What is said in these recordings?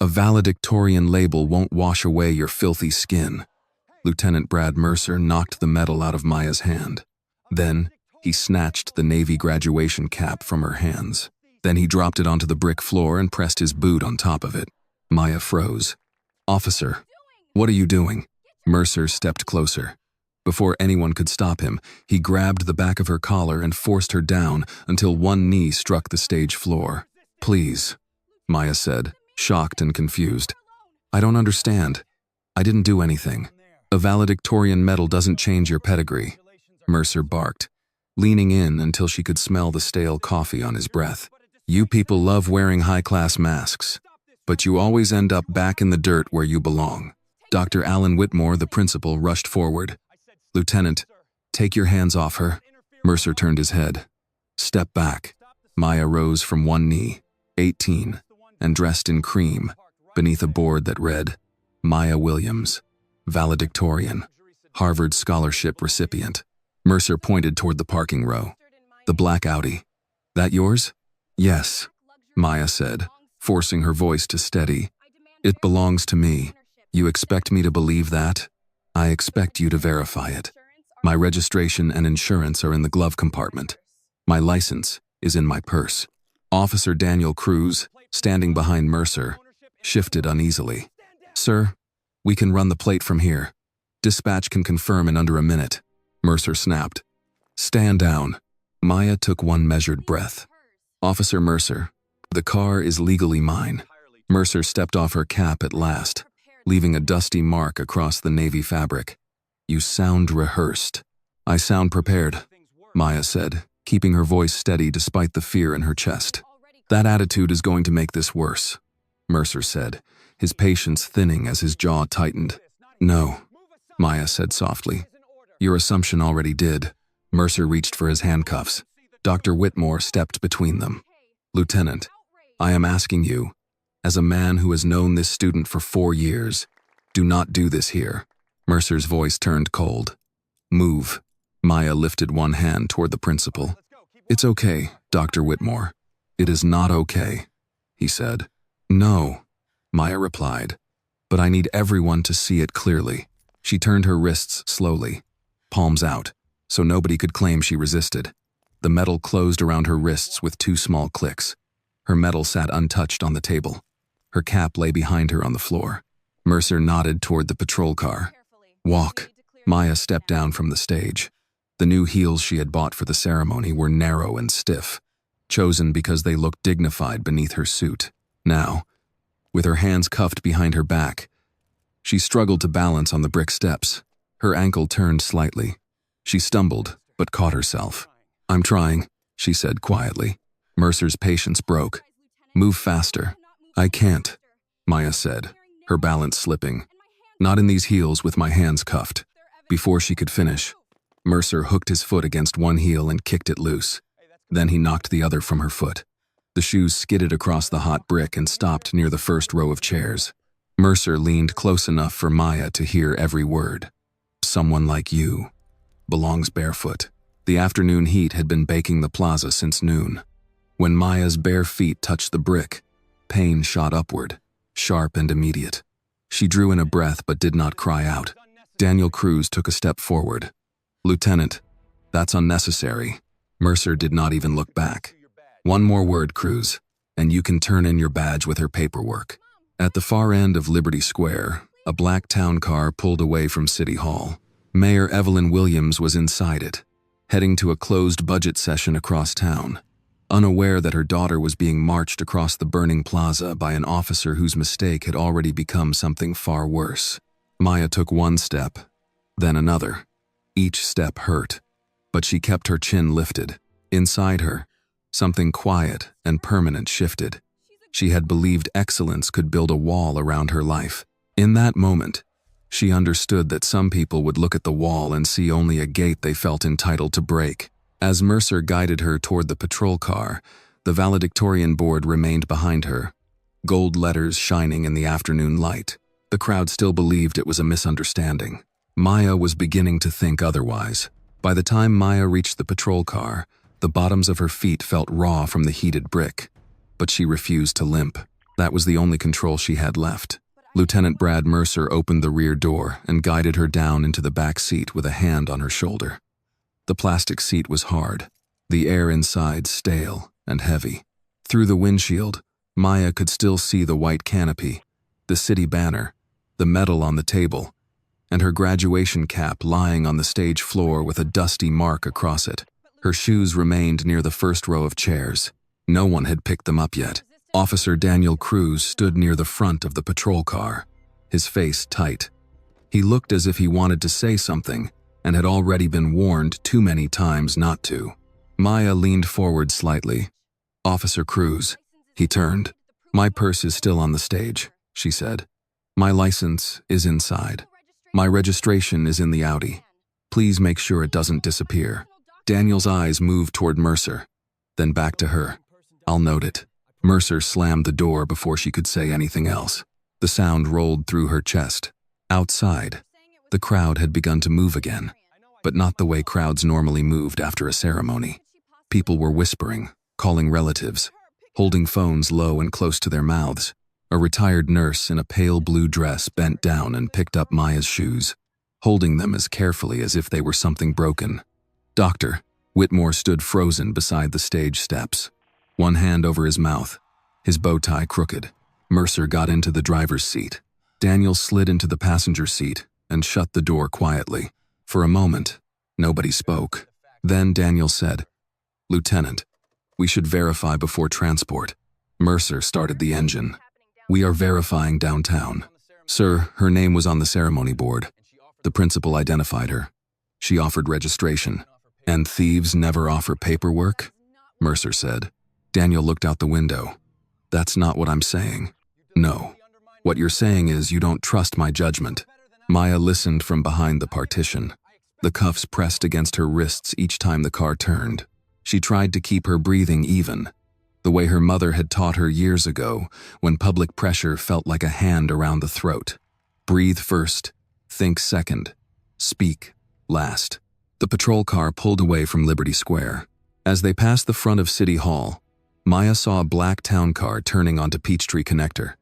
A valedictorian label won't wash away your filthy skin. Lieutenant Brad Mercer knocked the medal out of Maya's hand. Then, he snatched the Navy graduation cap from her hands. Then he dropped it onto the brick floor and pressed his boot on top of it. Maya froze. "Officer, what are you doing?" Mercer stepped closer. Before anyone could stop him, he grabbed the back of her collar and forced her down until one knee struck the stage floor. "Please," Maya said, shocked and confused. "I don't understand. I didn't do anything. A valedictorian medal doesn't change your pedigree," Mercer barked, leaning in until she could smell the stale coffee on his breath. "You people love wearing high-class masks, but you always end up back in the dirt where you belong." Dr. Alan Whitmore, the principal, rushed forward. "Lieutenant, take your hands off her." Mercer turned his head. "Step back." Maya rose from one knee, 18, and dressed in cream, beneath a board that read, "Maya Williams, Valedictorian, Harvard Scholarship recipient." Mercer pointed toward the parking row. "The black Audi. That yours?" "Yes," Maya said, forcing her voice to steady. "It belongs to me. You expect me to believe that? I expect you to verify it. My registration and insurance are in the glove compartment. My license is in my purse." Officer Daniel Cruz, standing behind Mercer, shifted uneasily. "Sir, we can run the plate from here. Dispatch can confirm in under a minute." Mercer snapped. "Stand down." Maya took one measured breath. "Officer Mercer, the car is legally mine." Mercer stepped off her cap at last, leaving a dusty mark across the navy fabric. "You sound rehearsed." "I sound prepared," Maya said, keeping her voice steady despite the fear in her chest. "That attitude is going to make this worse," Mercer said, his patience thinning as his jaw tightened. "No," Maya said softly. "Your assumption already did." Mercer reached for his handcuffs. Dr. Whitmore stepped between them. "Lieutenant, I am asking you, as a man who has known this student for 4 years, do not do this here." Mercer's voice turned cold. "Move." Maya lifted one hand toward the principal. "It's okay, Dr. Whitmore." "It is not okay," he said. "No," Maya replied, "but I need everyone to see it clearly." She turned her wrists slowly, palms out, so nobody could claim she resisted. The metal closed around her wrists with 2 small clicks. Her medal sat untouched on the table. Her cap lay behind her on the floor. Mercer nodded toward the patrol car. "Walk." Maya stepped down from the stage. The new heels she had bought for the ceremony were narrow and stiff, chosen because they looked dignified beneath her suit. Now, with her hands cuffed behind her back, she struggled to balance on the brick steps. Her ankle turned slightly. She stumbled, but caught herself. "I'm trying," she said quietly. Mercer's patience broke. "Move faster." "I can't," Maya said, her balance slipping. "Not in these heels with my hands cuffed." Before she could finish, Mercer hooked his foot against one heel and kicked it loose. Then he knocked the other from her foot. The shoes skidded across the hot brick and stopped near the first row of chairs. Mercer leaned close enough for Maya to hear every word. "Someone like you belongs barefoot." The afternoon heat had been baking the plaza since noon. When Maya's bare feet touched the brick, pain shot upward, sharp and immediate. She drew in a breath but did not cry out. Daniel Cruz took a step forward. "Lieutenant, that's unnecessary." Mercer did not even look back. "One more word, Cruz, and you can turn in your badge with her paperwork." At the far end of Liberty Square, a black town car pulled away from City Hall. Mayor Evelyn Williams was inside it, heading to a closed budget session across town, unaware that her daughter was being marched across the burning plaza by an officer whose mistake had already become something far worse. Maya took one step, then another. Each step hurt, but she kept her chin lifted. Inside her, something quiet and permanent shifted. She had believed excellence could build a wall around her life. In that moment, she understood that some people would look at the wall and see only a gate they felt entitled to break. As Mercer guided her toward the patrol car, the valedictorian board remained behind her, gold letters shining in the afternoon light. The crowd still believed it was a misunderstanding. Maya was beginning to think otherwise. By the time Maya reached the patrol car, the bottoms of her feet felt raw from the heated brick, but she refused to limp. That was the only control she had left. Lieutenant Brad Mercer opened the rear door and guided her down into the back seat with a hand on her shoulder. The plastic seat was hard, the air inside stale and heavy. Through the windshield, Maya could still see the white canopy, the city banner, the medal on the table, and her graduation cap lying on the stage floor with a dusty mark across it. Her shoes remained near the first row of chairs. No one had picked them up yet. Officer Daniel Cruz stood near the front of the patrol car, his face tight. He looked as if he wanted to say something and had already been warned too many times not to. Maya leaned forward slightly. "Officer Cruz." He turned. "My purse is still on the stage," she said. "My license is inside. My registration is in the Audi. Please make sure it doesn't disappear." Daniel's eyes moved toward Mercer, then back to her. "I'll note it." Mercer slammed the door before she could say anything else. The sound rolled through her chest. Outside, the crowd had begun to move again, but not the way crowds normally moved after a ceremony. People were whispering, calling relatives, holding phones low and close to their mouths. A retired nurse in a pale blue dress bent down and picked up Maya's shoes, holding them as carefully as if they were something broken. "Doctor." Whitmore stood frozen beside the stage steps, one hand over his mouth, his bow tie crooked. Mercer got into the driver's seat. Daniel slid into the passenger seat and shut the door quietly. For a moment, nobody spoke. Then Daniel said, "Lieutenant, we should verify before transport." Mercer started the engine. "We are verifying downtown." "Sir, her name was on the ceremony board." The principal identified her. "She offered registration." "And thieves never offer paperwork?" Mercer said. Daniel looked out the window. "That's not what I'm saying." "No. What you're saying is you don't trust my judgment." Maya listened from behind the partition. The cuffs pressed against her wrists each time the car turned. She tried to keep her breathing even, the way her mother had taught her years ago when public pressure felt like a hand around the throat. Breathe first, think second, speak last. The patrol car pulled away from Liberty Square. As they passed the front of City Hall, Maya saw a black town car turning onto Peachtree Connector.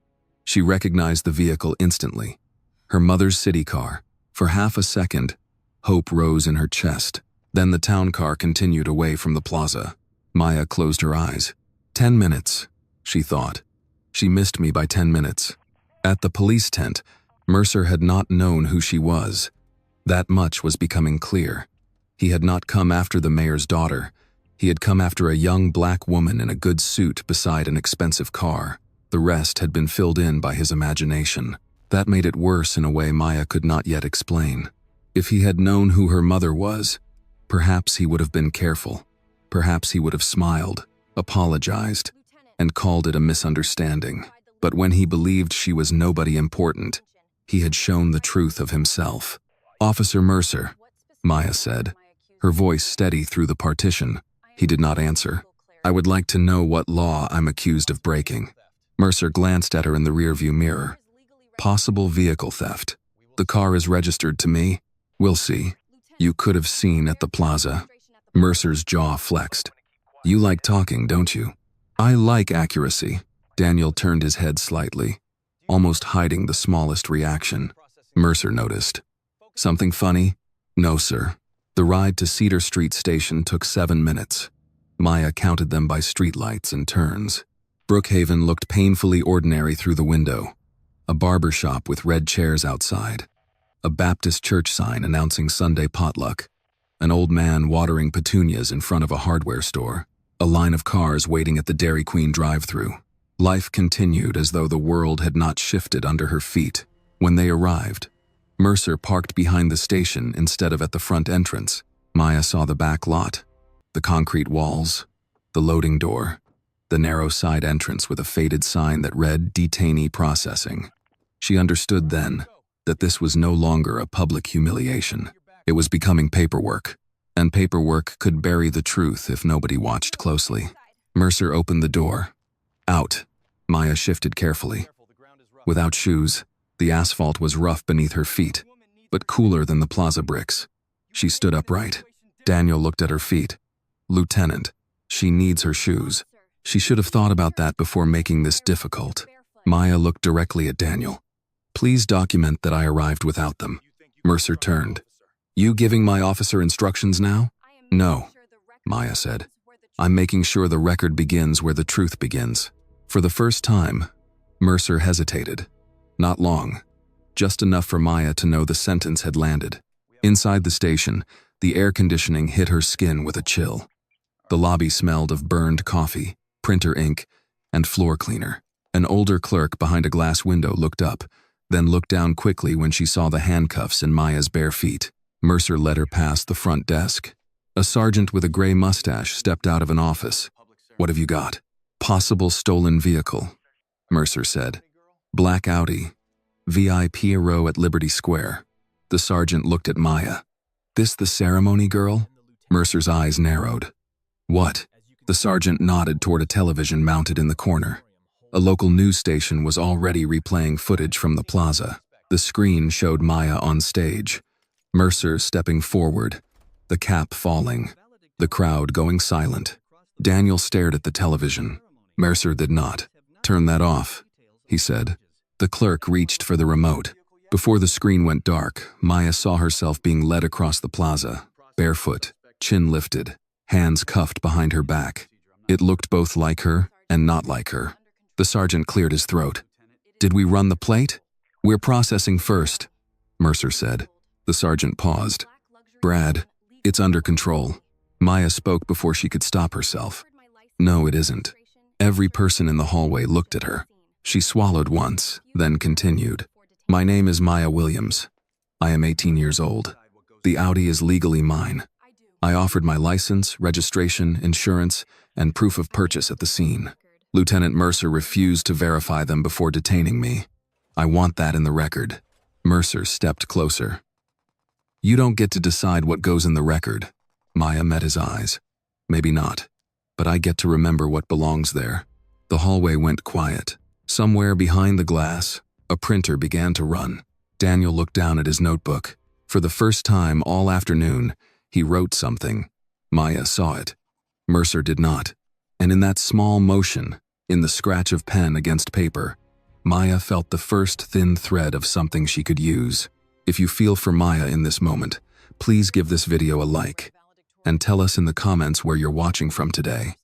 She recognized the vehicle instantly. Her mother's city car. For half a second, hope rose in her chest. Then the town car continued away from the plaza. Maya closed her eyes. 10 minutes, she thought. She missed me by 10 minutes. At the police tent, Mercer had not known who she was. That much was becoming clear. He had not come after the mayor's daughter. He had come after a young black woman in a good suit beside an expensive car. The rest had been filled in by his imagination. That made it worse in a way Maya could not yet explain. If he had known who her mother was, perhaps he would have been careful. Perhaps he would have smiled, apologized, and called it a misunderstanding. But when he believed she was nobody important, he had shown the truth of himself. "Officer Mercer," Maya said, her voice steady through the partition. He did not answer. "I would like to know what law I'm accused of breaking." Mercer glanced at her in the rearview mirror. "Possible vehicle theft. The car is registered to me. We'll see. You could have seen at the plaza." Mercer's jaw flexed. "You like talking, don't you?" "I like accuracy." Daniel turned his head slightly, almost hiding the smallest reaction. Mercer noticed. "Something funny?" "No, sir." The ride to Cedar Street Station took 7 minutes. Maya counted them by streetlights and turns. Brookhaven looked painfully ordinary through the window. A barber shop with red chairs outside. A Baptist church sign announcing Sunday potluck. An old man watering petunias in front of a hardware store. A line of cars waiting at the Dairy Queen drive-thru. Life continued as though the world had not shifted under her feet. When they arrived, Mercer parked behind the station instead of at the front entrance. Maya saw the back lot, the concrete walls, the loading door, the narrow side entrance with a faded sign that read "Detainee Processing." She understood then that this was no longer a public humiliation. It was becoming paperwork, and paperwork could bury the truth if nobody watched closely. Mercer opened the door. Out. Maya shifted carefully. Without shoes, the asphalt was rough beneath her feet, but cooler than the plaza bricks. She stood upright. Daniel looked at her feet. "Lieutenant, she needs her shoes." She should have thought about that before making this difficult. Maya looked directly at Daniel. Please document that I arrived without them. Mercer turned. You giving my officer instructions now? No, Maya said. I'm making sure the record begins where the truth begins. For the first time, Mercer hesitated. Not long, just enough for Maya to know the sentence had landed. Inside the station, the air conditioning hit her skin with a chill. The lobby smelled of burned coffee, printer ink, and floor cleaner. An older clerk behind a glass window looked up, then looked down quickly when she saw the handcuffs in Maya's bare feet. Mercer led her past the front desk. A sergeant with a gray mustache stepped out of an office. What have you got? Possible stolen vehicle, Mercer said. Black Audi. VIP row at Liberty Square. The sergeant looked at Maya. This the ceremony girl? Mercer's eyes narrowed. What? The sergeant nodded toward a television mounted in the corner. A local news station was already replaying footage from the plaza. The screen showed Maya on stage, Mercer stepping forward, the cap falling, the crowd going silent. Daniel stared at the television. Mercer did not. Turn that off, he said. The clerk reached for the remote. Before the screen went dark, Maya saw herself being led across the plaza, barefoot, chin lifted, hands cuffed behind her back. It looked both like her and not like her. The sergeant cleared his throat. Did we run the plate? We're processing first, Mercer said. The sergeant paused. Brad, it's under control. Maya spoke before she could stop herself. No, it isn't. Every person in the hallway looked at her. She swallowed once, then continued. My name is Maya Williams. I am 18 years old. The Audi is legally mine. I offered my license, registration, insurance, and proof of purchase at the scene. Lieutenant Mercer refused to verify them before detaining me. I want that in the record. Mercer stepped closer. You don't get to decide what goes in the record. Maya met his eyes. Maybe not, but I get to remember what belongs there. The hallway went quiet. Somewhere behind the glass, a printer began to run. Daniel looked down at his notebook. For the first time all afternoon, he wrote something. Maya saw it. Mercer did not. And in that small motion, in the scratch of pen against paper, Maya felt the first thin thread of something she could use. If you feel for Maya in this moment, please give this video a like and tell us in the comments where you're watching from today,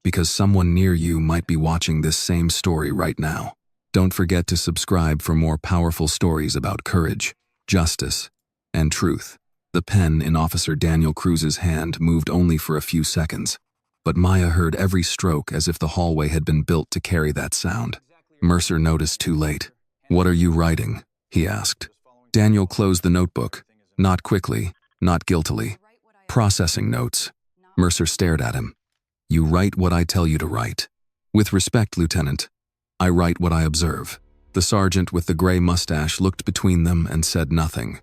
because someone near you might be watching this same story right now. Don't forget to subscribe for more powerful stories about courage, justice, and truth. The pen in Officer Daniel Cruz's hand moved only for a few seconds, but Maya heard every stroke as if the hallway had been built to carry that sound. Mercer noticed too late. What are you writing? He asked. Daniel closed the notebook, not quickly, not guiltily. Processing notes. Mercer stared at him. You write what I tell you to write. With respect, Lieutenant, I write what I observe. The sergeant with the gray mustache looked between them and said nothing.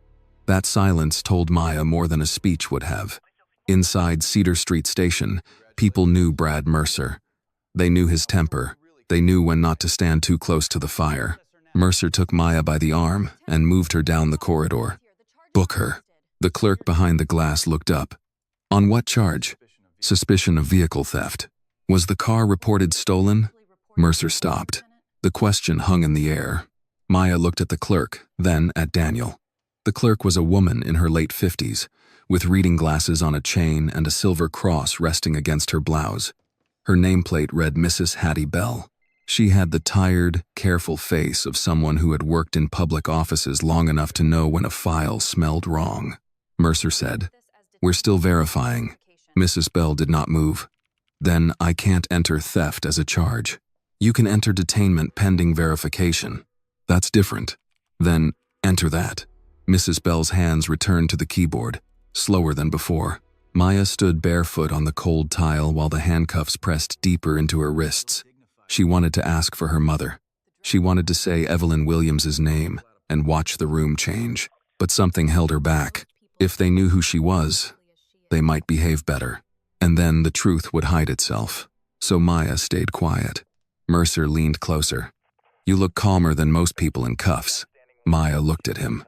That silence told Maya more than a speech would have. Inside Cedar Street Station, people knew Brad Mercer. They knew his temper. They knew when not to stand too close to the fire. Mercer took Maya by the arm and moved her down the corridor. Book her. The clerk behind the glass looked up. On what charge? Suspicion of vehicle theft. Was the car reported stolen? Mercer stopped. The question hung in the air. Maya looked at the clerk, then at Daniel. The clerk was a woman in her late 50s, with reading glasses on a chain and a silver cross resting against her blouse. Her nameplate read Mrs. Hattie Bell. She had the tired, careful face of someone who had worked in public offices long enough to know when a file smelled wrong. Mercer said, We're still verifying. Mrs. Bell did not move. Then I can't enter theft as a charge. You can enter detainment pending verification. That's different. Then enter that. Mrs. Bell's hands returned to the keyboard, slower than before. Maya stood barefoot on the cold tile while the handcuffs pressed deeper into her wrists. She wanted to ask for her mother. She wanted to say Evelyn Williams's name and watch the room change. But something held her back. If they knew who she was, they might behave better. And then the truth would hide itself. So Maya stayed quiet. Mercer leaned closer. You look calmer than most people in cuffs. Maya looked at him.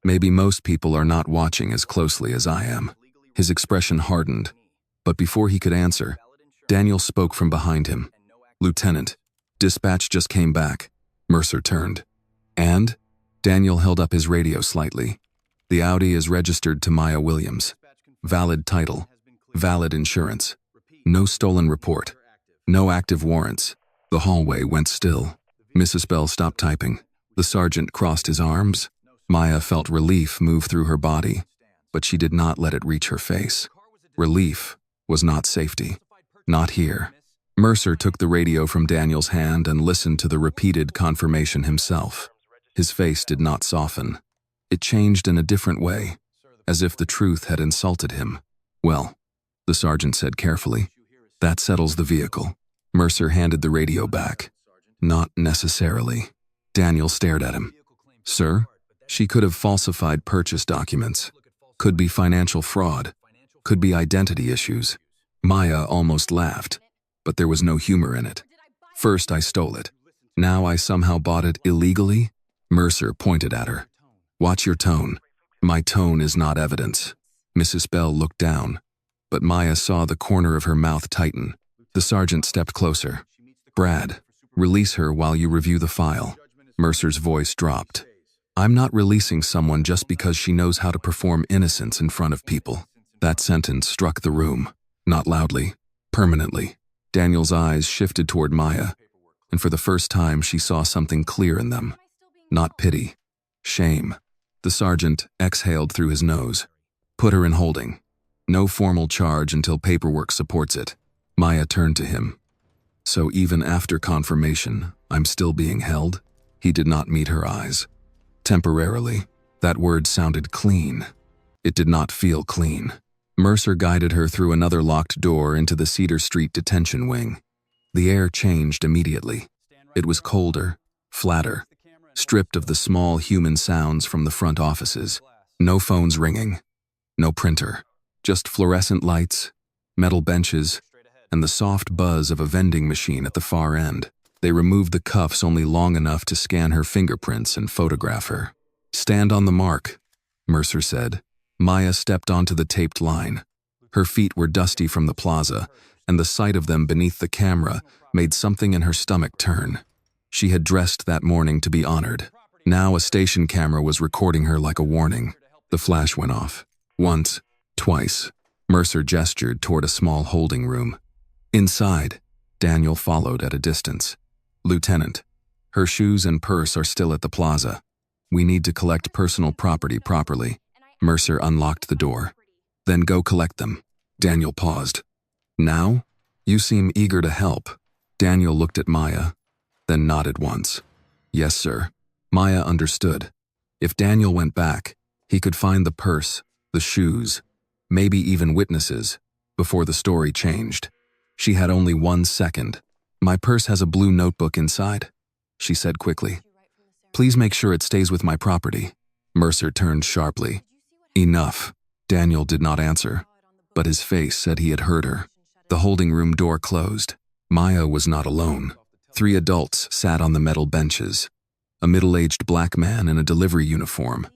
Maybe most people are not watching as closely as I am. His expression hardened. But before he could answer, Daniel spoke from behind him. Lieutenant, dispatch just came back. Mercer turned. And? Daniel held up his radio slightly. The Audi is registered to Maya Williams. Valid title. Valid insurance. No stolen report. No active warrants. The hallway went still. Mrs. Bell stopped typing. The sergeant crossed his arms. Maya felt relief move through her body, but she did not let it reach her face. Relief was not safety. Not here. Mercer took the radio from Daniel's hand and listened to the repeated confirmation himself. His face did not soften. It changed in a different way, as if the truth had insulted him. Well, the sergeant said carefully, that settles the vehicle. Mercer handed the radio back. Not necessarily. Daniel stared at him. Sir, she could have falsified purchase documents. Could be financial fraud. Could be identity issues. Maya almost laughed, but there was no humor in it. First I stole it. Now I somehow bought it illegally? Mercer pointed at her. Watch your tone. My tone is not evidence. Mrs. Bell looked down, but Maya saw the corner of her mouth tighten. The sergeant stepped closer. Brad, release her while you review the file. Mercer's voice dropped. I'm not releasing someone just because she knows how to perform innocence in front of people. That sentence struck the room, not loudly, permanently. Daniel's eyes shifted toward Maya, and for the first time she saw something clear in them. Not pity. Shame. The sergeant exhaled through his nose. Put her in holding. No formal charge until paperwork supports it. Maya turned to him. So even after confirmation, I'm still being held? He did not meet her eyes. Temporarily. That word sounded clean. It did not feel clean. Mercer guided her through another locked door into the Cedar Street detention wing. The air changed immediately. It was colder, flatter, stripped of the small human sounds from the front offices. No phones ringing. No printer. Just fluorescent lights, metal benches, and the soft buzz of a vending machine at the far end. They removed the cuffs only long enough to scan her fingerprints and photograph her. Stand on the mark, Mercer said. Maya stepped onto the taped line. Her feet were dusty from the plaza, and the sight of them beneath the camera made something in her stomach turn. She had dressed that morning to be honored. Now a station camera was recording her like a warning. The flash went off. Once, twice. Mercer gestured toward a small holding room. Inside, Daniel followed at a distance. Lieutenant, her shoes and purse are still at the plaza. We need to collect personal property properly. Mercer unlocked the door. Then go collect them. Daniel paused. Now? You seem eager to help. Daniel looked at Maya, then nodded once. Yes, sir. Maya understood. If Daniel went back, he could find the purse, the shoes, maybe even witnesses, before the story changed. She had only 1 second. My purse has a blue notebook inside, she said quickly. Please make sure it stays with my property. Mercer turned sharply. Enough. Daniel did not answer, but his face said he had heard her. The holding room door closed. Maya was not alone. 3 adults sat on the metal benches. A middle-aged black man in a delivery uniform,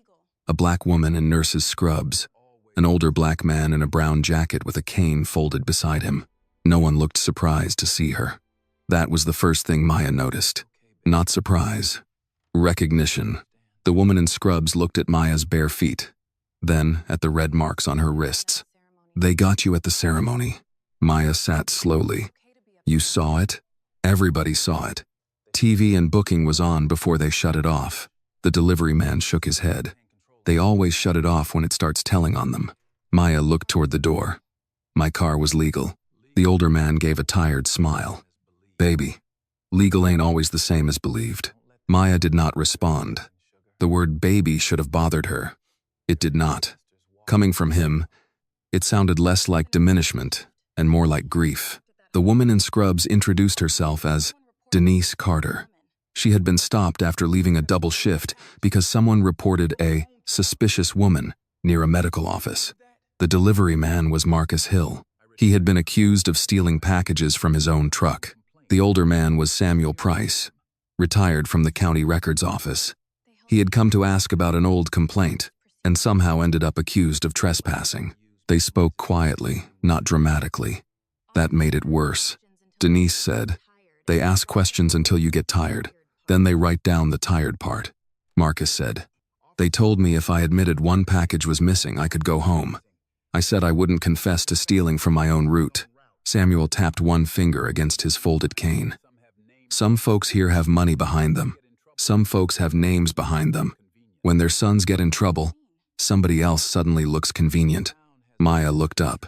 a black woman in nurse's scrubs, an older black man in a brown jacket with a cane folded beside him. No one looked surprised to see her. That was the first thing Maya noticed. Not surprise. Recognition. The woman in scrubs looked at Maya's bare feet, then at the red marks on her wrists. They got you at the ceremony. Maya sat slowly. You saw it? Everybody saw it. TV and booking was on before they shut it off. The delivery man shook his head. They always shut it off when it starts telling on them. Maya looked toward the door. My car was legal. The older man gave a tired smile. Baby, legal ain't always the same as believed. Maya did not respond. The word baby should have bothered her. It did not. Coming from him, it sounded less like diminishment and more like grief. The woman in scrubs introduced herself as Denise Carter. She had been stopped after leaving a double shift because someone reported a suspicious woman near a medical office. The delivery man was Marcus Hill. He had been accused of stealing packages from his own truck. The older man was Samuel Price, retired from the county records office. He had come to ask about an old complaint and somehow ended up accused of trespassing. They spoke quietly, not dramatically. That made it worse. Denise said, "They ask questions until you get tired. Then they write down the tired part. Marcus said, "They told me if I admitted one package was missing, I could go home. I said I wouldn't confess to stealing from my own route." Samuel tapped one finger against his folded cane. "Some folks here have money behind them. Some folks have names behind them. When their sons get in trouble, somebody else suddenly looks convenient." Maya looked up.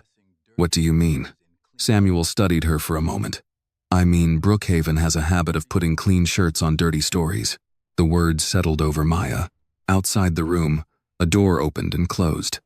"What do you mean?" Samuel studied her for a moment. "I mean, Brookhaven has a habit of putting clean shirts on dirty stories." The words settled over Maya. Outside the room, a door opened and closed.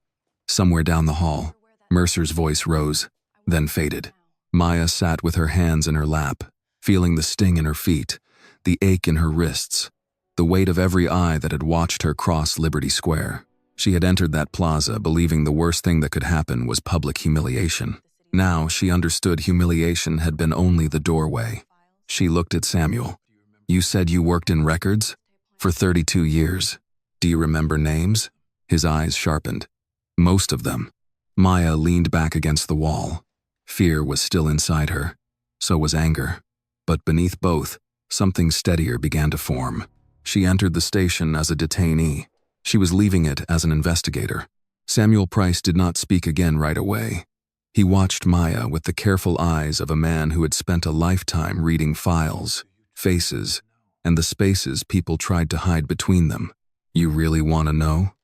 Somewhere down the hall, Mercer's voice rose, then faded. Maya sat with her hands in her lap, feeling the sting in her feet, the ache in her wrists, the weight of every eye that had watched her cross Liberty Square. She had entered that plaza believing the worst thing that could happen was public humiliation. Now she understood humiliation had been only the doorway. She looked at Samuel. "You said you worked in records? For 32 years. Do you remember names?" His eyes sharpened. "Most of them." Maya leaned back against the wall. Fear was still inside her. So was anger. But beneath both, something steadier began to form. She entered the station as a detainee. She was leaving it as an investigator. Samuel Price did not speak again right away. He watched Maya with the careful eyes of a man who had spent a lifetime reading files, faces, and the spaces people tried to hide between them. "You really want to know?"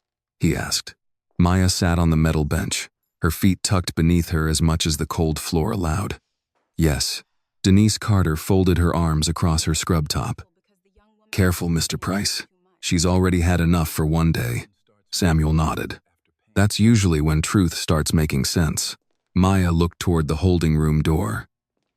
he asked. Maya sat on the metal bench, her feet tucked beneath her as much as the cold floor allowed. "Yes." Denise Carter folded her arms across her scrub top. "Careful, Mr. Price. She's already had enough for one day." Samuel nodded. "That's usually when truth starts making sense." Maya looked toward the holding room door.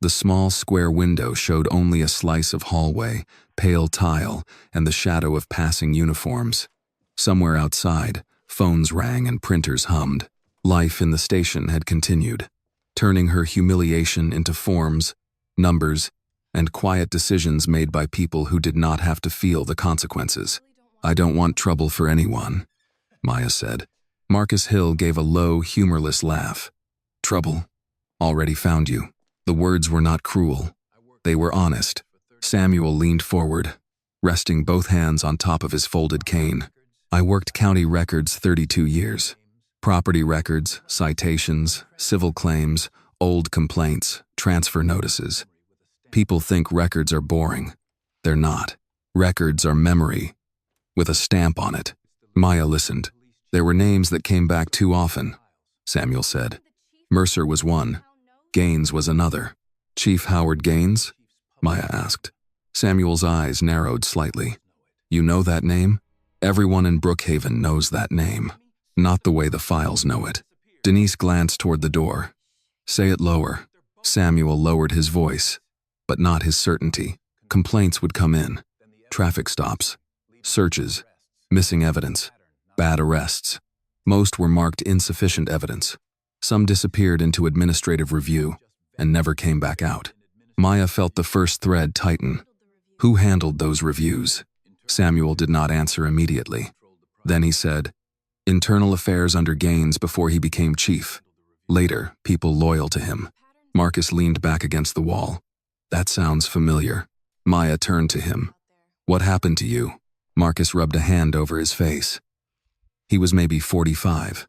The small square window showed only a slice of hallway, pale tile, and the shadow of passing uniforms. Somewhere outside, phones rang and printers hummed. Life in the station had continued, turning her humiliation into forms, numbers, and quiet decisions made by people who did not have to feel the consequences. "I don't want trouble for anyone," Maya said. Marcus Hill gave a low, humorless laugh. "Trouble? Already found you." The words were not cruel. They were honest. Samuel leaned forward, resting both hands on top of his folded cane. "I worked county records 32 years. Property records, citations, civil claims, old complaints, transfer notices. People think records are boring. They're not. Records are memory, with a stamp on it." Maya listened. "There were names that came back too often," Samuel said. "Mercer was one. Gaines was another." "Chief Howard Gaines?" Maya asked. Samuel's eyes narrowed slightly. "You know that name?" "Everyone in Brookhaven knows that name. Not the way the files know it." Denise glanced toward the door. "Say it lower." Samuel lowered his voice, but not his certainty. Complaints would come in. Traffic stops. Searches. Missing evidence. Bad arrests. Most were marked insufficient evidence. Some disappeared into administrative review and never came back out. Maya felt the first thread tighten. Who handled those reviews? Samuel did not answer immediately. Then he said, "Internal affairs under Gaines before he became chief. Later, people loyal to him." Marcus leaned back against the wall. "That sounds familiar." Maya turned to him. "What happened to you?" Marcus rubbed a hand over his face. He was maybe 45,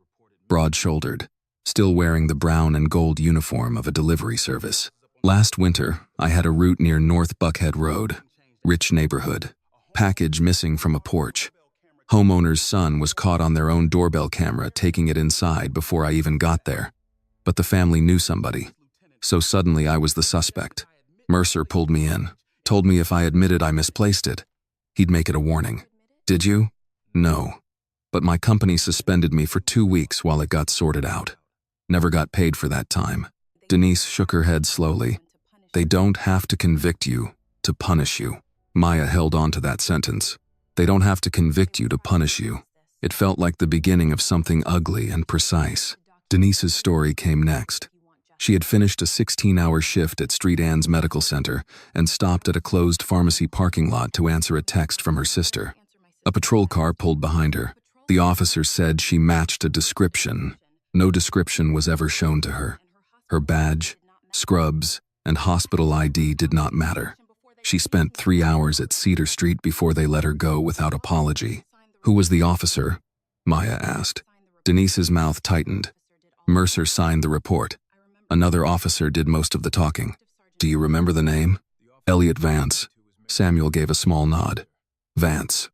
broad-shouldered, still wearing the brown and gold uniform of a delivery service. "Last winter, I had a route near North Buckhead Road, rich neighborhood. Package missing from a porch. Homeowner's son was caught on their own doorbell camera taking it inside before I even got there. But the family knew somebody. So suddenly I was the suspect. Mercer pulled me in, told me if I admitted I misplaced it, he'd make it a warning. Did you? No. But my company suspended me for 2 weeks while it got sorted out. Never got paid for that time." Denise shook her head slowly. "They don't have to convict you to punish you." Maya held on to that sentence. "They don't have to convict you to punish you." It felt like the beginning of something ugly and precise. Denise's story came next. She had finished a 16-hour shift at Street Ann's Medical Center and stopped at a closed pharmacy parking lot to answer a text from her sister. A patrol car pulled behind her. The officer said she matched a description. No description was ever shown to her. Her badge, scrubs, and hospital ID did not matter. She spent 3 hours at Cedar Street before they let her go without apology. Who was the officer? Maya asked. Denise's mouth tightened. Mercer signed the report. Another officer did most of the talking. Do you remember the name? Elliot Vance. Samuel gave a small nod. Vance.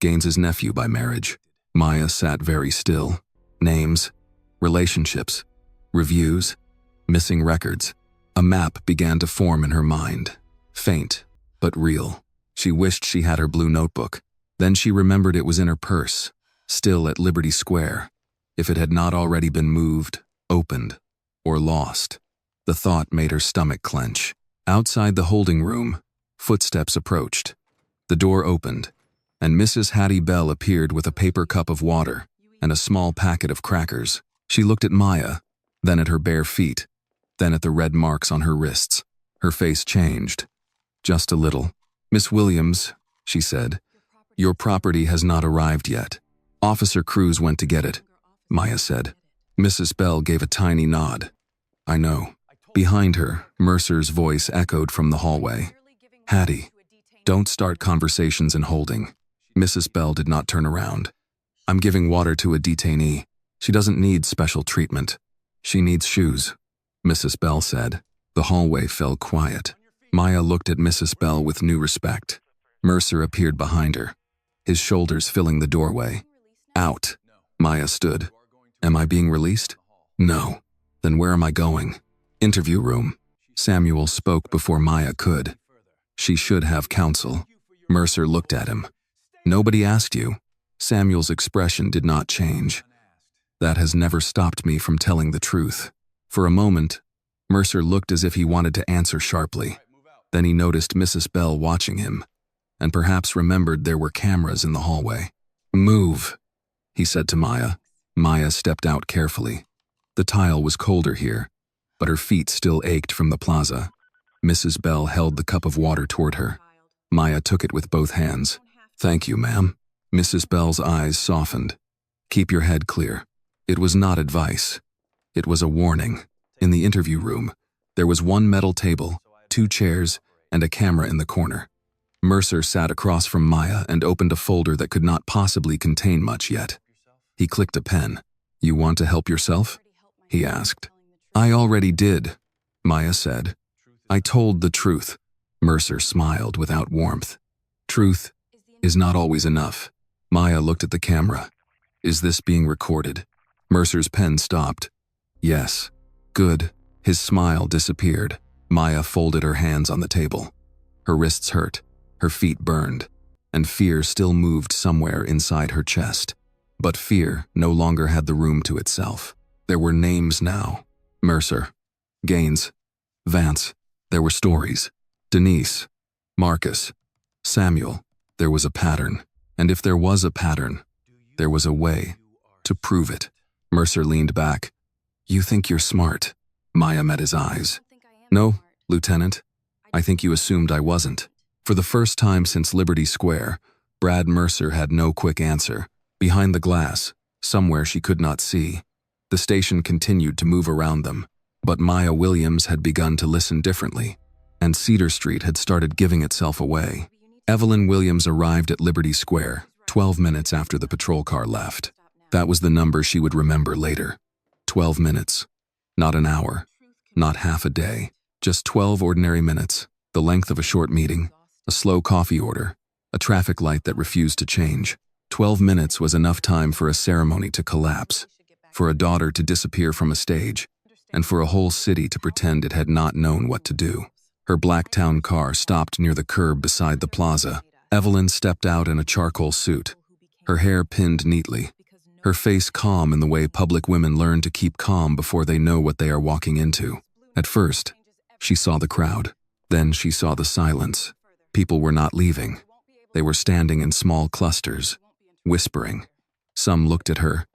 Gaines's nephew by marriage. Maya sat very still. Names, relationships, reviews, missing records. A map began to form in her mind. Faint, but real. She wished she had her blue notebook. Then she remembered it was in her purse, still at Liberty Square. If it had not already been moved, opened, or lost. The thought made her stomach clench. Outside the holding room, footsteps approached. The door opened, and Mrs. Hattie Bell appeared with a paper cup of water and a small packet of crackers. She looked at Maya, then at her bare feet, then at the red marks on her wrists. Her face changed. Just a little. Miss Williams, she said, your property has not arrived yet. Officer Cruz went to get it, Maya said. Mrs. Bell gave a tiny nod. I know. Behind her, Mercer's voice echoed from the hallway. Hattie, don't start conversations in holding. Mrs. Bell did not turn around. I'm giving water to a detainee. She doesn't need special treatment. She needs shoes, Mrs. Bell said. The hallway fell quiet. Maya looked at Mrs. Bell with new respect. Mercer appeared behind her, his shoulders filling the doorway. Out. Maya stood. Am I being released? No. Then where am I going? Interview room. Samuel spoke before Maya could. She should have counsel. Mercer looked at him. Nobody asked you. Samuel's expression did not change. That has never stopped me from telling the truth. For a moment, Mercer looked as if he wanted to answer sharply. Then he noticed Mrs. Bell watching him, and perhaps remembered there were cameras in the hallway. Move, he said to Maya. Maya stepped out carefully. The tile was colder here, but her feet still ached from the plaza. Mrs. Bell held the cup of water toward her. Maya took it with both hands. Thank you, ma'am. Mrs. Bell's eyes softened. Keep your head clear. It was not advice. It was a warning. In the interview room, there was one metal table, 2 chairs, and a camera in the corner. Mercer sat across from Maya and opened a folder that could not possibly contain much yet. He clicked a pen. You want to help yourself? He asked. I already did, Maya said. I told the truth. Mercer smiled without warmth. Truth is not always enough. Maya looked at the camera. Is this being recorded? Mercer's pen stopped. Yes. Good. His smile disappeared. Maya folded her hands on the table. Her wrists hurt, her feet burned, and fear still moved somewhere inside her chest. But fear no longer had the room to itself. There were names now. Mercer, Gaines, Vance. There were stories. Denise, Marcus, Samuel. There was a pattern. And if there was a pattern, there was a way to prove it. Mercer leaned back. You think you're smart. Maya met his eyes. No, Lieutenant. I think you assumed I wasn't. For the first time since Liberty Square, Brad Mercer had no quick answer. Behind the glass, somewhere she could not see, the station continued to move around them. But Maya Williams had begun to listen differently, and Cedar Street had started giving itself away. Evelyn Williams arrived at Liberty Square 12 minutes after the patrol car left. That was the number she would remember later. 12 minutes. Not an hour. Not half a day. Just 12 ordinary minutes. The length of a short meeting. A slow coffee order. A traffic light that refused to change. 12 minutes was enough time for a ceremony to collapse. For a daughter to disappear from a stage. And for a whole city to pretend it had not known what to do. Her black town car stopped near the curb beside the plaza. Evelyn stepped out in a charcoal suit, her hair pinned neatly, her face calm in the way public women learn to keep calm before they know what they are walking into. At first, she saw the crowd. Then she saw the silence. People were not leaving. They were standing in small clusters, whispering. Some looked at her,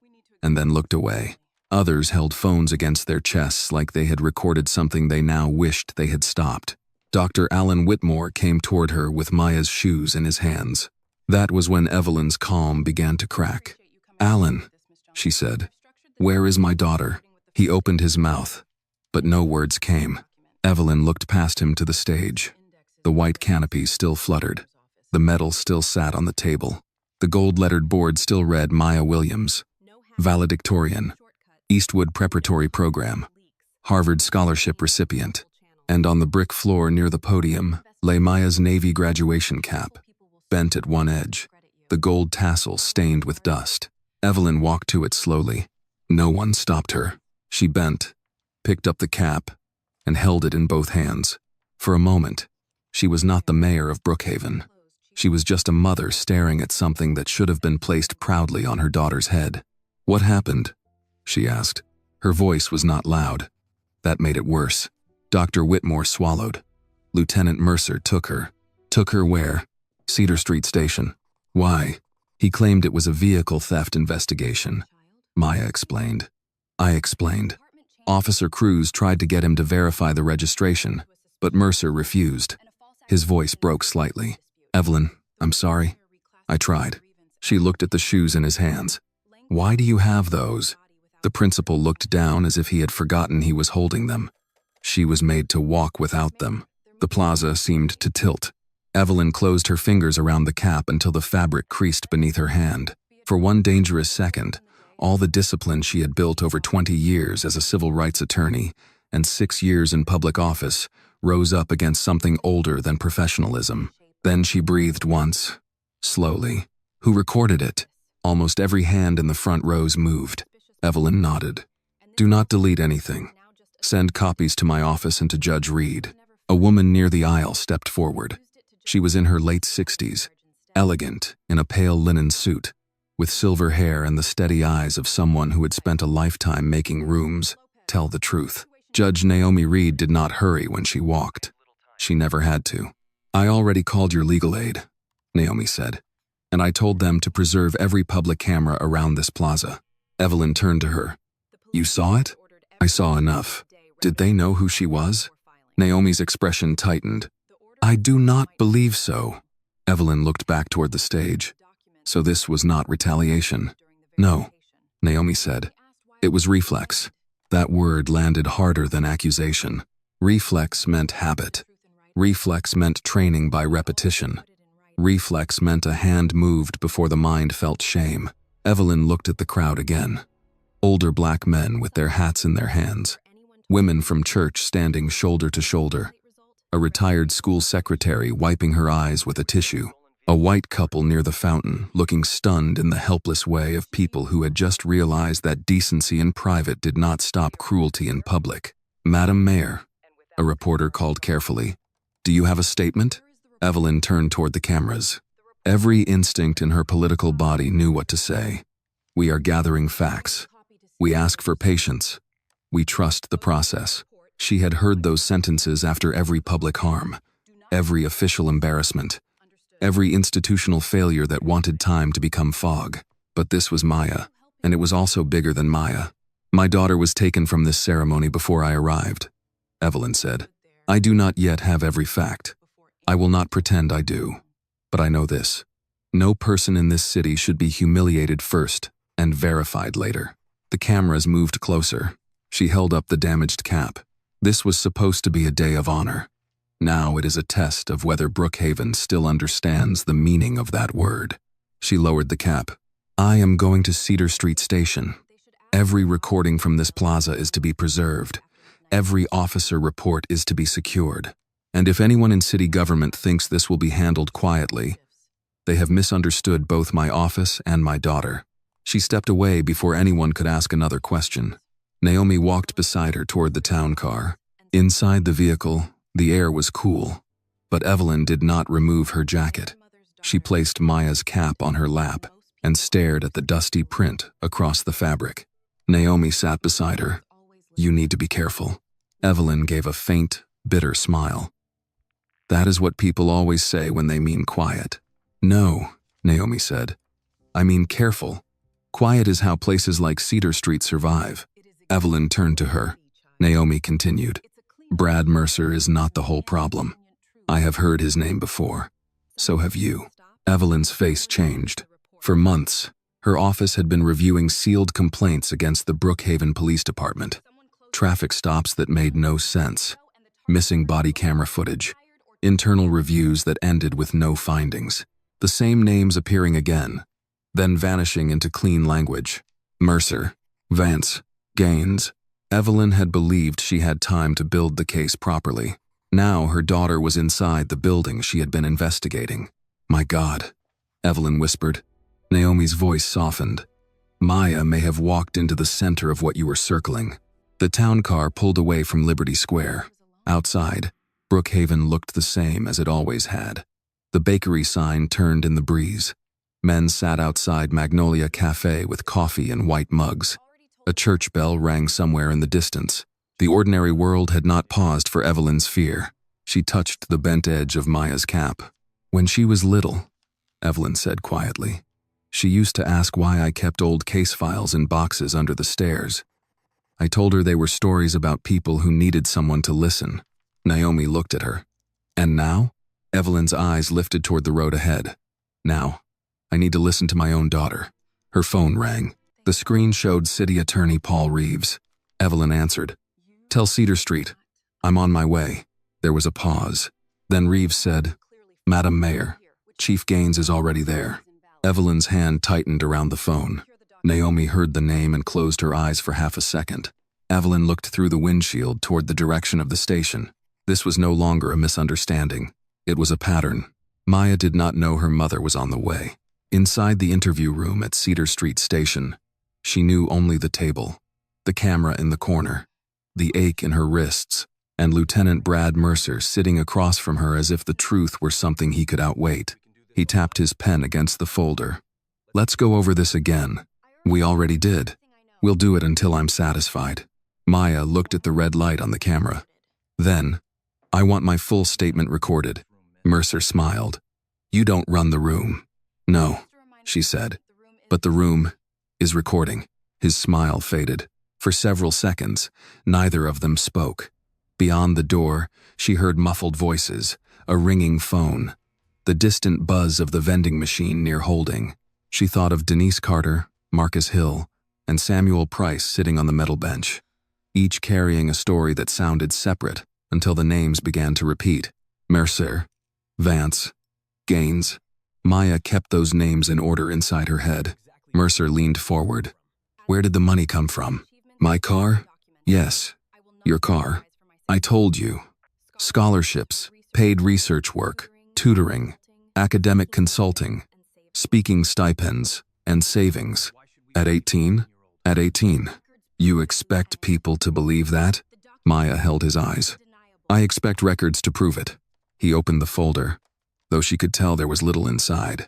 and then looked away. Others held phones against their chests like they had recorded something they now wished they had stopped. Dr. Alan Whitmore came toward her with Maya's shoes in his hands. That was when Evelyn's calm began to crack. Alan, she said, where is my daughter? He opened his mouth, but no words came. Evelyn looked past him to the stage. The white canopy still fluttered. The metal still sat on the table. The gold-lettered board still read Maya Williams, Valedictorian, Eastwood Preparatory Program, Harvard Scholarship recipient. And on the brick floor near the podium lay Maya's Navy graduation cap, bent at one edge, the gold tassel stained with dust. Evelyn walked to it slowly. No one stopped her. She bent, picked up the cap, and held it in both hands. For a moment, she was not the mayor of Brookhaven. She was just a mother staring at something that should have been placed proudly on her daughter's head. "What happened?" she asked. Her voice was not loud. That made it worse. Dr. Whitmore swallowed. "Lieutenant Mercer took her." "Took her where?" "Cedar Street Station." "Why?" "He claimed it was a vehicle theft investigation," Maya explained. I explained. Officer Cruz tried to get him to verify the registration, but Mercer refused. His voice broke slightly. "Evelyn, I'm sorry. I tried." She looked at the shoes in his hands. "Why do you have those?" The principal looked down as if he had forgotten he was holding them. She was made to walk without them. The plaza seemed to tilt. Evelyn closed her fingers around the cap until the fabric creased beneath her hand. For one dangerous second, all the discipline she had built over 20 years as a civil rights attorney and 6 years in public office rose up against something older than professionalism. Then she breathed once, slowly. "Who recorded it?" Almost every hand in the front rows moved. Evelyn nodded. "Do not delete anything. Send copies to my office and to Judge Reed." A woman near the aisle stepped forward. She was in her late 60s, elegant, in a pale linen suit, with silver hair and the steady eyes of someone who had spent a lifetime making rooms tell the truth. Judge Naomi Reed did not hurry when she walked. She never had to. "I already called your legal aid," Naomi said, "and I told them to preserve every public camera around this plaza." Evelyn turned to her. "You saw it?" "I saw enough." "Did they know who she was?" Naomi's expression tightened. "I do not believe so." Evelyn looked back toward the stage. "So this was not retaliation?" "No," Naomi said. "It was reflex." That word landed harder than accusation. Reflex meant habit. Reflex meant training by repetition. Reflex meant a hand moved before the mind felt shame. Evelyn looked at the crowd again. Older black men with their hats in their hands. Women from church standing shoulder to shoulder. A retired school secretary wiping her eyes with a tissue. A white couple near the fountain looking stunned in the helpless way of people who had just realized that decency in private did not stop cruelty in public. "Madam Mayor," a reporter called carefully. "Do you have a statement?" Evelyn turned toward the cameras. Every instinct in her political body knew what to say. "We are gathering facts. We ask for patience. We trust the process." She had heard those sentences after every public harm, every official embarrassment, every institutional failure that wanted time to become fog. But this was Maya, and it was also bigger than Maya. "My daughter was taken from this ceremony before I arrived," Evelyn said. "I do not yet have every fact. I will not pretend I do. But I know this. No person in this city should be humiliated first and verified later." The cameras moved closer. She held up the damaged cap. This was supposed to be a day of honor. Now it is a test of whether Brookhaven still understands the meaning of that word. She lowered the cap. "I am going to Cedar Street Station. Every recording from this plaza is to be preserved. Every officer report is to be secured. And if anyone in city government thinks this will be handled quietly, they have misunderstood both my office and my daughter." She stepped away before anyone could ask another question. Naomi walked beside her toward the town car. Inside the vehicle, the air was cool, but Evelyn did not remove her jacket. She placed Maya's cap on her lap and stared at the dusty print across the fabric. Naomi sat beside her. "You need to be careful." Evelyn gave a faint, bitter smile. "That is what people always say when they mean quiet." "No," Naomi said. "I mean careful. Quiet is how places like Cedar Street survive." Evelyn turned to her. Naomi continued. "Brad Mercer is not the whole problem. I have heard his name before. So have you." Evelyn's face changed. For months, her office had been reviewing sealed complaints against the Brookhaven Police Department. Traffic stops that made no sense. Missing body camera footage. Internal reviews that ended with no findings. The same names appearing again, then vanishing into clean language. Mercer, Vance, Gaines. Evelyn had believed she had time to build the case properly. Now her daughter was inside the building she had been investigating. "My God," Evelyn whispered. Naomi's voice softened. "Maya may have walked into the center of what you were circling." The town car pulled away from Liberty Square. Outside, Brookhaven looked the same as it always had. The bakery sign turned in the breeze. Men sat outside Magnolia Cafe with coffee in white mugs. A church bell rang somewhere in the distance. The ordinary world had not paused for Evelyn's fear. She touched the bent edge of Maya's cap. "When she was little," Evelyn said quietly, "she used to ask why I kept old case files in boxes under the stairs. I told her they were stories about people who needed someone to listen." Naomi looked at her. "And now?" Evelyn's eyes lifted toward the road ahead. "Now, I need to listen to my own daughter." Her phone rang. The screen showed City Attorney Paul Reeves. Evelyn answered. "Tell Cedar Street. I'm on my way." There was a pause. Then Reeves said, "Madam Mayor, Chief Gaines is already there." Evelyn's hand tightened around the phone. Naomi heard the name and closed her eyes for half a second. Evelyn looked through the windshield toward the direction of the station. This was no longer a misunderstanding. It was a pattern. Maya did not know her mother was on the way. Inside the interview room at Cedar Street Station, she knew only the table, the camera in the corner, the ache in her wrists, and Lieutenant Brad Mercer sitting across from her as if the truth were something he could outwait. He tapped his pen against the folder. "Let's go over this again." "We already did. We'll do it until I'm satisfied." Maya looked at the red light on the camera. Then, "I want my full statement recorded." Mercer smiled. "You don't run the room." "No," she said, "but the room is recording." His smile faded. For several seconds, neither of them spoke. Beyond the door, she heard muffled voices, a ringing phone, the distant buzz of the vending machine near Holding. She thought of Denise Carter, Marcus Hill, and Samuel Price sitting on the metal bench, each carrying a story that sounded separate until the names began to repeat. Mercer, Vance, Gaines. Maya kept those names in order inside her head. Mercer leaned forward. "Where did the money come from?" "My car?" "Yes, your car. I told you. Scholarships, paid research work, tutoring, academic consulting, speaking stipends, and savings. At 18? At 18. You expect people to believe that?" Maya held his eyes. "I expect records to prove it." He opened the folder, though she could tell there was little inside.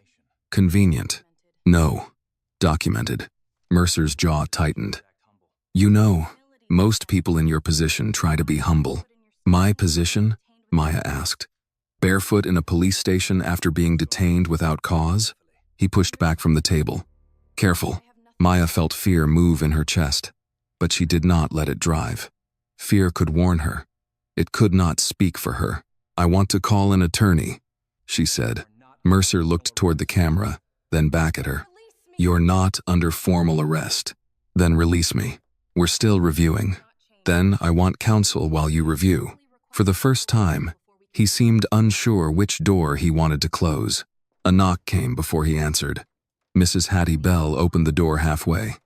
"Convenient." "No." "Documented." Mercer's jaw tightened. "You know, most people in your position try to be humble." "My position?" Maya asked. "Barefoot in a police station after being detained without cause?" He pushed back from the table. "Careful." Maya felt fear move in her chest, but she did not let it drive. Fear could warn her. It could not speak for her. "I want to call an attorney," she said. Mercer looked toward the camera, then back at her. "You're not under formal arrest." "Then release me. We're still reviewing." "Then I want counsel while you review." For the first time, he seemed unsure which door he wanted to close. A knock came before he answered. Mrs. Hattie Bell opened the door halfway.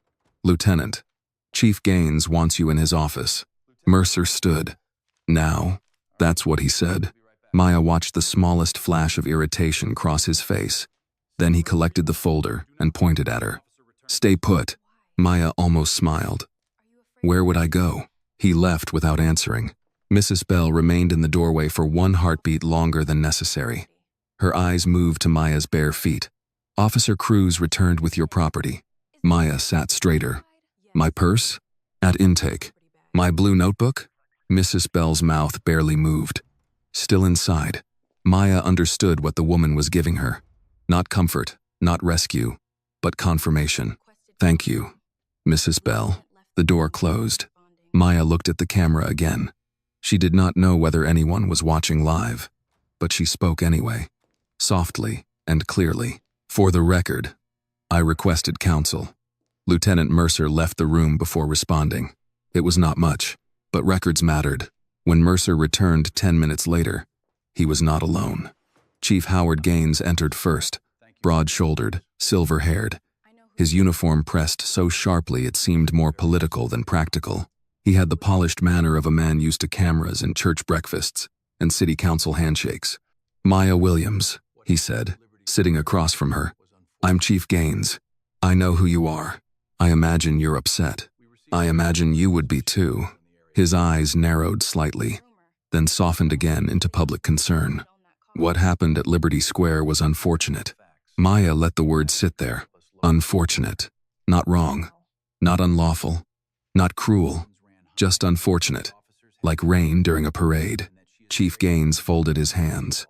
"Lieutenant, Chief Gaines wants you in his office." Mercer stood. "Now?" That's what he said. Maya watched the smallest flash of irritation cross his face. Then he collected the folder and pointed at her. "Stay put." Maya almost smiled. "Where would I go?" He left without answering. Mrs. Bell remained in the doorway for one heartbeat longer than necessary. Her eyes moved to Maya's bare feet. "Officer Cruz returned with your property." Maya sat straighter. "My purse?" "At intake." "My blue notebook?" Mrs. Bell's mouth barely moved. Still inside, Maya understood what the woman was giving her. Not comfort, not rescue, but confirmation. "Thank you, Mrs. Bell." The door closed. Maya looked at the camera again. She did not know whether anyone was watching live, but she spoke anyway, softly and clearly. "For the record, I requested counsel." Lieutenant Mercer left the room before responding. It was not much, but records mattered. When Mercer returned 10 minutes later, He was not alone. Chief Howard Gaines entered first, broad-shouldered, silver-haired. His uniform pressed so sharply it seemed more political than practical. He had the polished manner of a man used to cameras and church breakfasts and city council handshakes. "Maya Williams," he said, sitting across from her. "I'm Chief Gaines. I know who you are. I imagine you're upset. I imagine you would be too." His eyes narrowed slightly, then softened again into public concern. What happened at Liberty Square was unfortunate. Maya let the word sit there. Unfortunate. Not wrong. Not unlawful. Not cruel. Just unfortunate. Like rain during a parade. Chief Gaines folded his hands.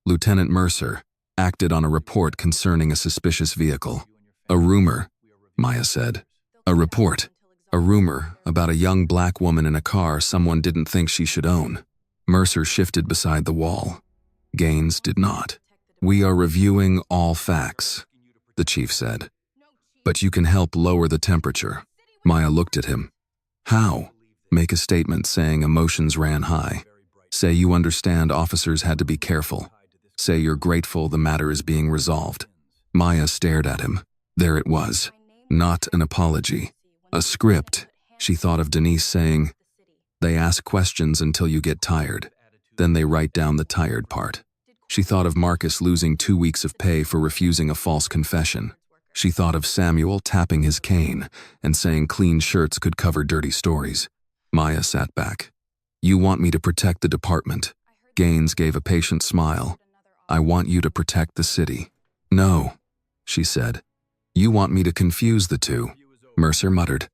Lieutenant Mercer acted on a report concerning a suspicious vehicle. "A rumor," Maya said. "A report. A rumor about a young black woman in a car someone didn't think she should own." Mercer shifted beside the wall. Gaines did not. "We are reviewing all facts," the chief said. "But you can help lower the temperature." Maya looked at him. "How?" "Make a statement saying emotions ran high. Say you understand officers had to be careful. Say you're grateful the matter is being resolved." Maya stared at him. There it was. Not an apology. A script. She thought of Denise saying, "They ask questions until you get tired. Then they write down the tired part." She thought of Marcus losing 2 weeks of pay for refusing a false confession. She thought of Samuel tapping his cane and saying clean shirts could cover dirty stories. Maya sat back. "You want me to protect the department." Gaines gave a patient smile. "I want you to protect the city." "No," she said. "You want me to confuse the two," Mercer muttered.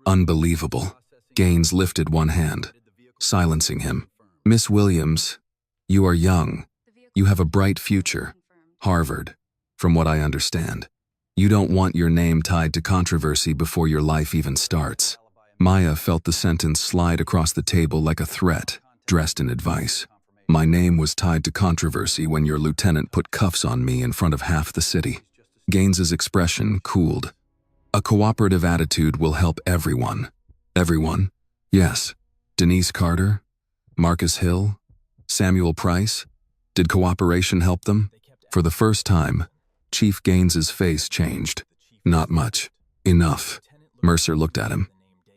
"Unbelievable." Gaines lifted one hand, silencing him. "Miss Williams, you are young. You have a bright future. Harvard, from what I understand. You don't want your name tied to controversy before your life even starts." Maya felt the sentence slide across the table like a threat, dressed in advice. "My name was tied to controversy when your lieutenant put cuffs on me in front of half the city." Gaines's expression cooled. "A cooperative attitude will help everyone." "Everyone?" "Yes. Denise Carter? Marcus Hill? Samuel Price? Did cooperation help them?" For the first time, Chief Gaines's face changed. "Not much. Enough." Mercer looked at him.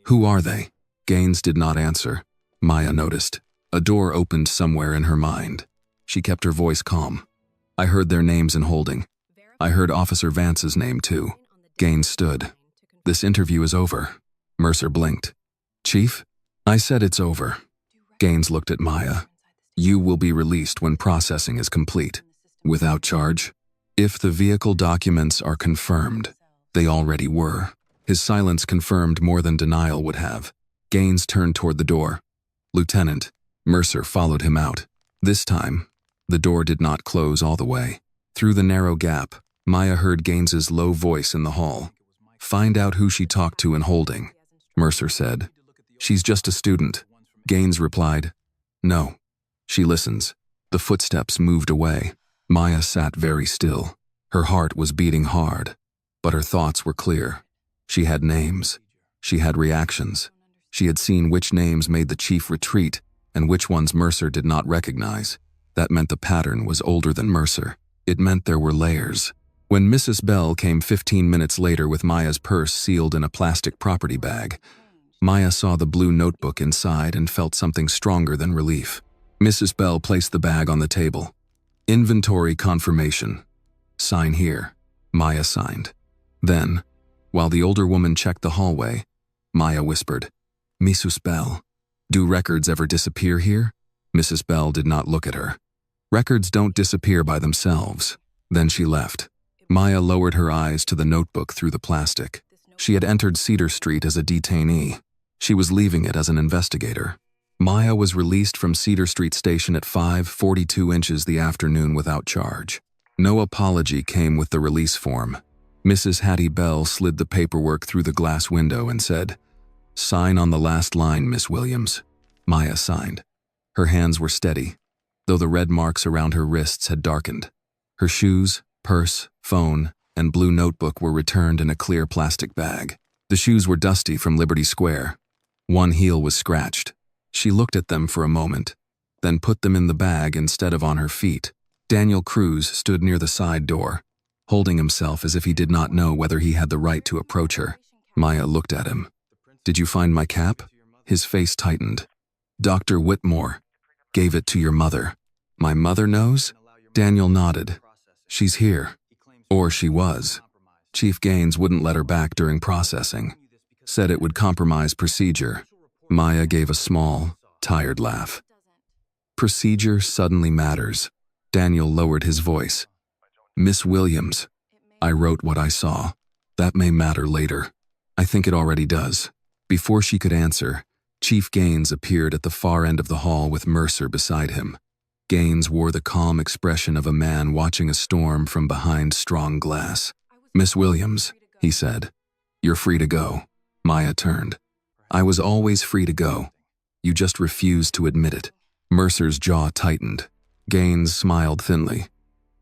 "Who are they?" Gaines did not answer. Maya noticed. A door opened somewhere in her mind. She kept her voice calm. "I heard their names in holding. I heard Officer Vance's name too." Gaines stood. "This interview is over." Mercer blinked. "Chief?" "I said it's over." Gaines looked at Maya. "You will be released when processing is complete. Without charge. If the vehicle documents are confirmed." They already were. His silence confirmed more than denial would have. Gaines turned toward the door. "Lieutenant." Mercer followed him out. This time, the door did not close all the way. Through the narrow gap, Maya heard Gaines's low voice in the hall. "Find out who she talked to in holding," Mercer said. "She's just a student." Gaines replied, "No. She listens." The footsteps moved away. Maya sat very still. Her heart was beating hard, but her thoughts were clear. She had names. She had reactions. She had seen which names made the chief retreat and which ones Mercer did not recognize. That meant the pattern was older than Mercer. It meant there were layers. When Mrs. Bell came 15 minutes later with Maya's purse sealed in a plastic property bag, Maya saw the blue notebook inside and felt something stronger than relief. Mrs. Bell placed the bag on the table. "Inventory confirmation. Sign here." Maya signed. Then, while the older woman checked the hallway, Maya whispered, "Mrs. Bell, do records ever disappear here?" Mrs. Bell did not look at her. "Records don't disappear by themselves." Then she left. Maya lowered her eyes to the notebook through the plastic. She had entered Cedar Street as a detainee. She was leaving it as an investigator. Maya was released from Cedar Street Station at 5:42 inches the afternoon without charge. No apology came with the release form. Mrs. Hattie Bell slid the paperwork through the glass window and said, "Sign on the last line, Miss Williams." Maya signed. Her hands were steady, though the red marks around her wrists had darkened. Her shoes, purse, phone, and blue notebook were returned in a clear plastic bag. The shoes were dusty from Liberty Square. One heel was scratched. She looked at them for a moment. then put them in the bag instead of on her feet. Daniel Cruz stood near the side door, holding himself as if he did not know whether he had the right to approach her. Maya looked at him. "Did you find my cap?" His face tightened. "Dr. Whitmore gave it to your mother." "My mother knows?" Daniel nodded. "She's here. Or she was. Chief Gaines wouldn't let her back during processing. Said it would compromise procedure." Maya gave a small, tired laugh. "Procedure suddenly matters." Daniel lowered his voice. "Miss Williams, I wrote what I saw. That may matter later. I think it already does." Before she could answer, Chief Gaines appeared at the far end of the hall with Mercer beside him. Gaines wore the calm expression of a man watching a storm from behind strong glass. "Miss Williams," he said, "you're free to go." Maya turned. "I was always free to go. You just refused to admit it." Mercer's jaw tightened. Gaines smiled thinly.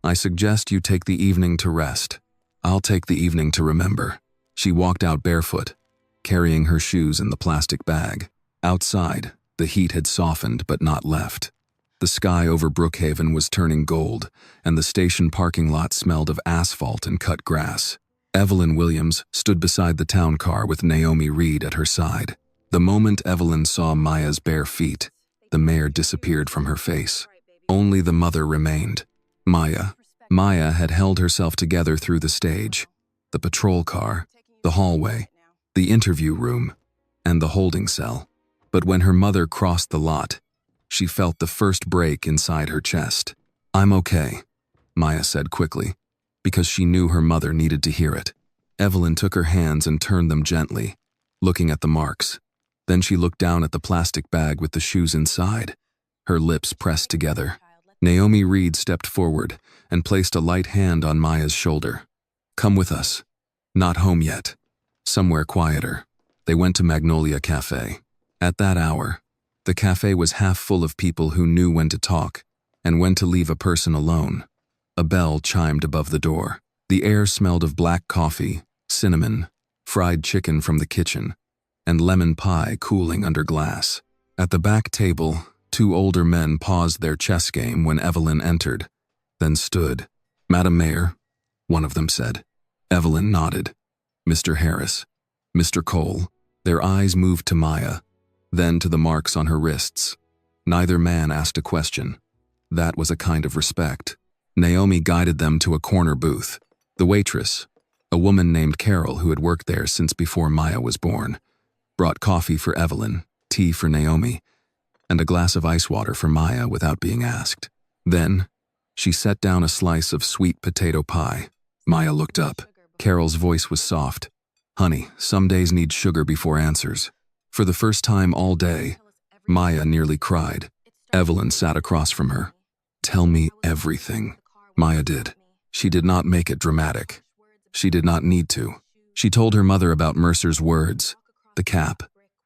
"I suggest you take the evening to rest. I'll take the evening to remember." She walked out barefoot, carrying her shoes in the plastic bag. Outside, the heat had softened but not left. The sky over Brookhaven was turning gold, and the station parking lot smelled of asphalt and cut grass. Evelyn Williams stood beside the town car with Naomi Reed at her side. The moment Evelyn saw Maya's bare feet, the mare disappeared from her face. Only the mother remained. Maya. Maya had held herself together through the stage, the patrol car, the hallway, the interview room, and the holding cell. But when her mother crossed the lot, she felt the first break inside her chest. "I'm okay," Maya said quickly, because she knew her mother needed to hear it. Evelyn took her hands and turned them gently, looking at the marks. Then she looked down at the plastic bag with the shoes inside, her lips pressed together. Naomi Reed stepped forward and placed a light hand on Maya's shoulder. "Come with us. Not home yet. Somewhere quieter." They went to Magnolia Cafe. At that hour, the cafe was half full of people who knew when to talk and when to leave a person alone. A bell chimed above the door. The air smelled of black coffee, cinnamon, fried chicken from the kitchen, and lemon pie cooling under glass. At the back table, two older men paused their chess game when Evelyn entered, then stood. "Madam Mayor," one of them said. Evelyn nodded. "Mr. Harris. Mr. Cole." Their eyes moved to Maya, then to the marks on her wrists. Neither man asked a question. That was a kind of respect. Naomi guided them to a corner booth. The waitress, a woman named Carol who had worked there since before Maya was born, brought coffee for Evelyn, tea for Naomi, and a glass of ice water for Maya without being asked. Then, she set down a slice of sweet potato pie. Maya looked up. Carol's voice was soft. "Honey, some days need sugar before answers." For the first time all day, Maya nearly cried. Evelyn sat across from her. "Tell me everything." Maya did. She did not make it dramatic. She did not need to. She told her mother about Mercer's words, the cap,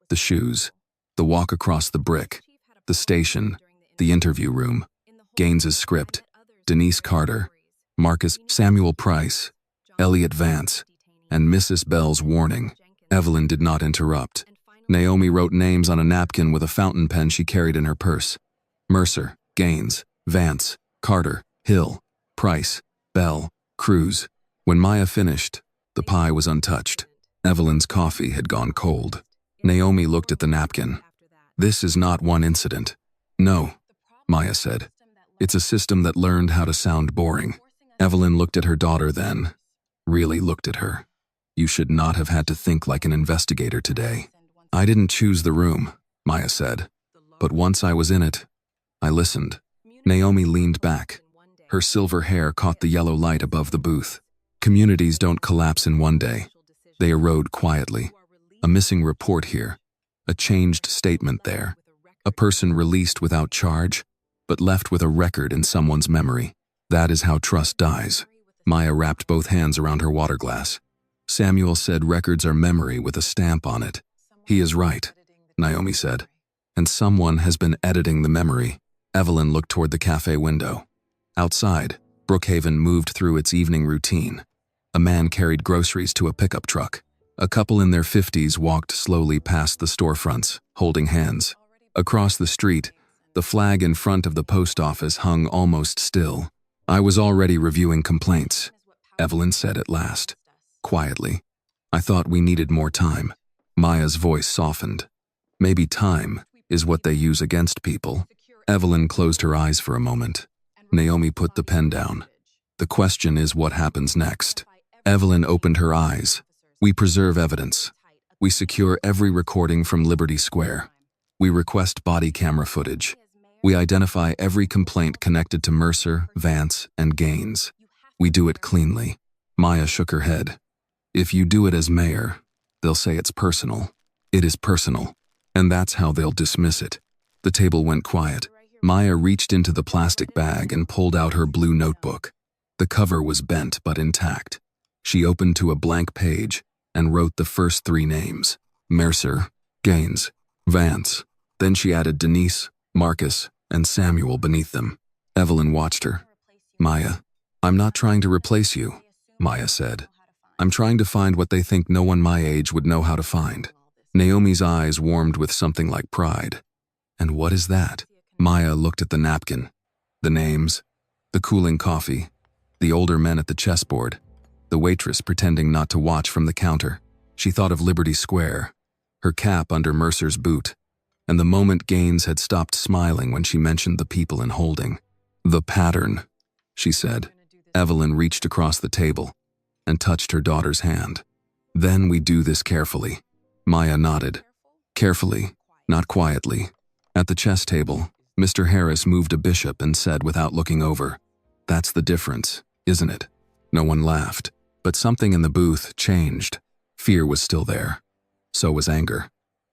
the shoes, the walk across the brick, the station, the interview room, Gaines's script, Denise Carter, Marcus Samuel Price, Elliot Vance, and Mrs. Bell's warning. Evelyn did not interrupt. Naomi wrote names on a napkin with a fountain pen she carried in her purse. Mercer, Gaines, Vance, Carter, Hill, Price, Bell, Cruz. When Maya finished, the pie was untouched. Evelyn's coffee had gone cold. Naomi looked at the napkin. "This is not one incident." "No," Maya said. "It's a system that learned how to sound boring." Evelyn looked at her daughter then, really looked at her. "You should not have had to think like an investigator today." "I didn't choose the room," Maya said. "But once I was in it, I listened." Naomi leaned back. Her silver hair caught the yellow light above the booth. Communities don't collapse in one day. They erode quietly. A missing report here. A changed statement there. A person released without charge, but left with a record in someone's memory. That is how trust dies. Maya wrapped both hands around her water glass. "Samuel said records are memory with a stamp on it." "He is right," Naomi said. "And someone has been editing the memory." Evelyn looked toward the cafe window. Outside, Brookhaven moved through its evening routine. A man carried groceries to a pickup truck. A couple in their 50s walked slowly past the storefronts, holding hands. Across the street, The flag in front of the post office hung almost still. "I was already reviewing complaints," Evelyn said at last, quietly. "I thought we needed more time." Maya's voice softened. "Maybe time is what they use against people." Evelyn closed her eyes for a moment. Naomi put the pen down. "The question is what happens next." Evelyn opened her eyes. "We preserve evidence. We secure every recording from Liberty Square. We request body camera footage. We identify every complaint connected to Mercer, Vance, and Gaines. We do it cleanly." Maya shook her head. "If you do it as mayor, they'll say it's personal. It is personal, and that's how they'll dismiss it." The table went quiet. Maya reached into the plastic bag and pulled out her blue notebook. The cover was bent but intact. She opened to a blank page and wrote the first 3 names: Mercer, Gaines, Vance. Then she added Denise, Marcus, and Samuel beneath them. Evelyn watched her. "Maya, I'm not trying to replace you," Maya said. "I'm trying to find what they think no one my age would know how to find." Naomi's eyes warmed with something like pride. "And what is that?" Maya looked at the napkin, the names, the cooling coffee, the older men at the chessboard, the waitress pretending not to watch from the counter. She thought of Liberty Square, her cap under Mercer's boot, and the moment Gaines had stopped smiling when she mentioned the people in holding. "The pattern," she said. Evelyn reached across the table and touched her daughter's hand. "Then we do this carefully." Maya nodded. "Carefully, not quietly." At the chess table, Mr. Harris moved a bishop and said without looking over, "That's the difference, isn't it?" No one laughed, but something in the booth changed. Fear was still there. So was anger.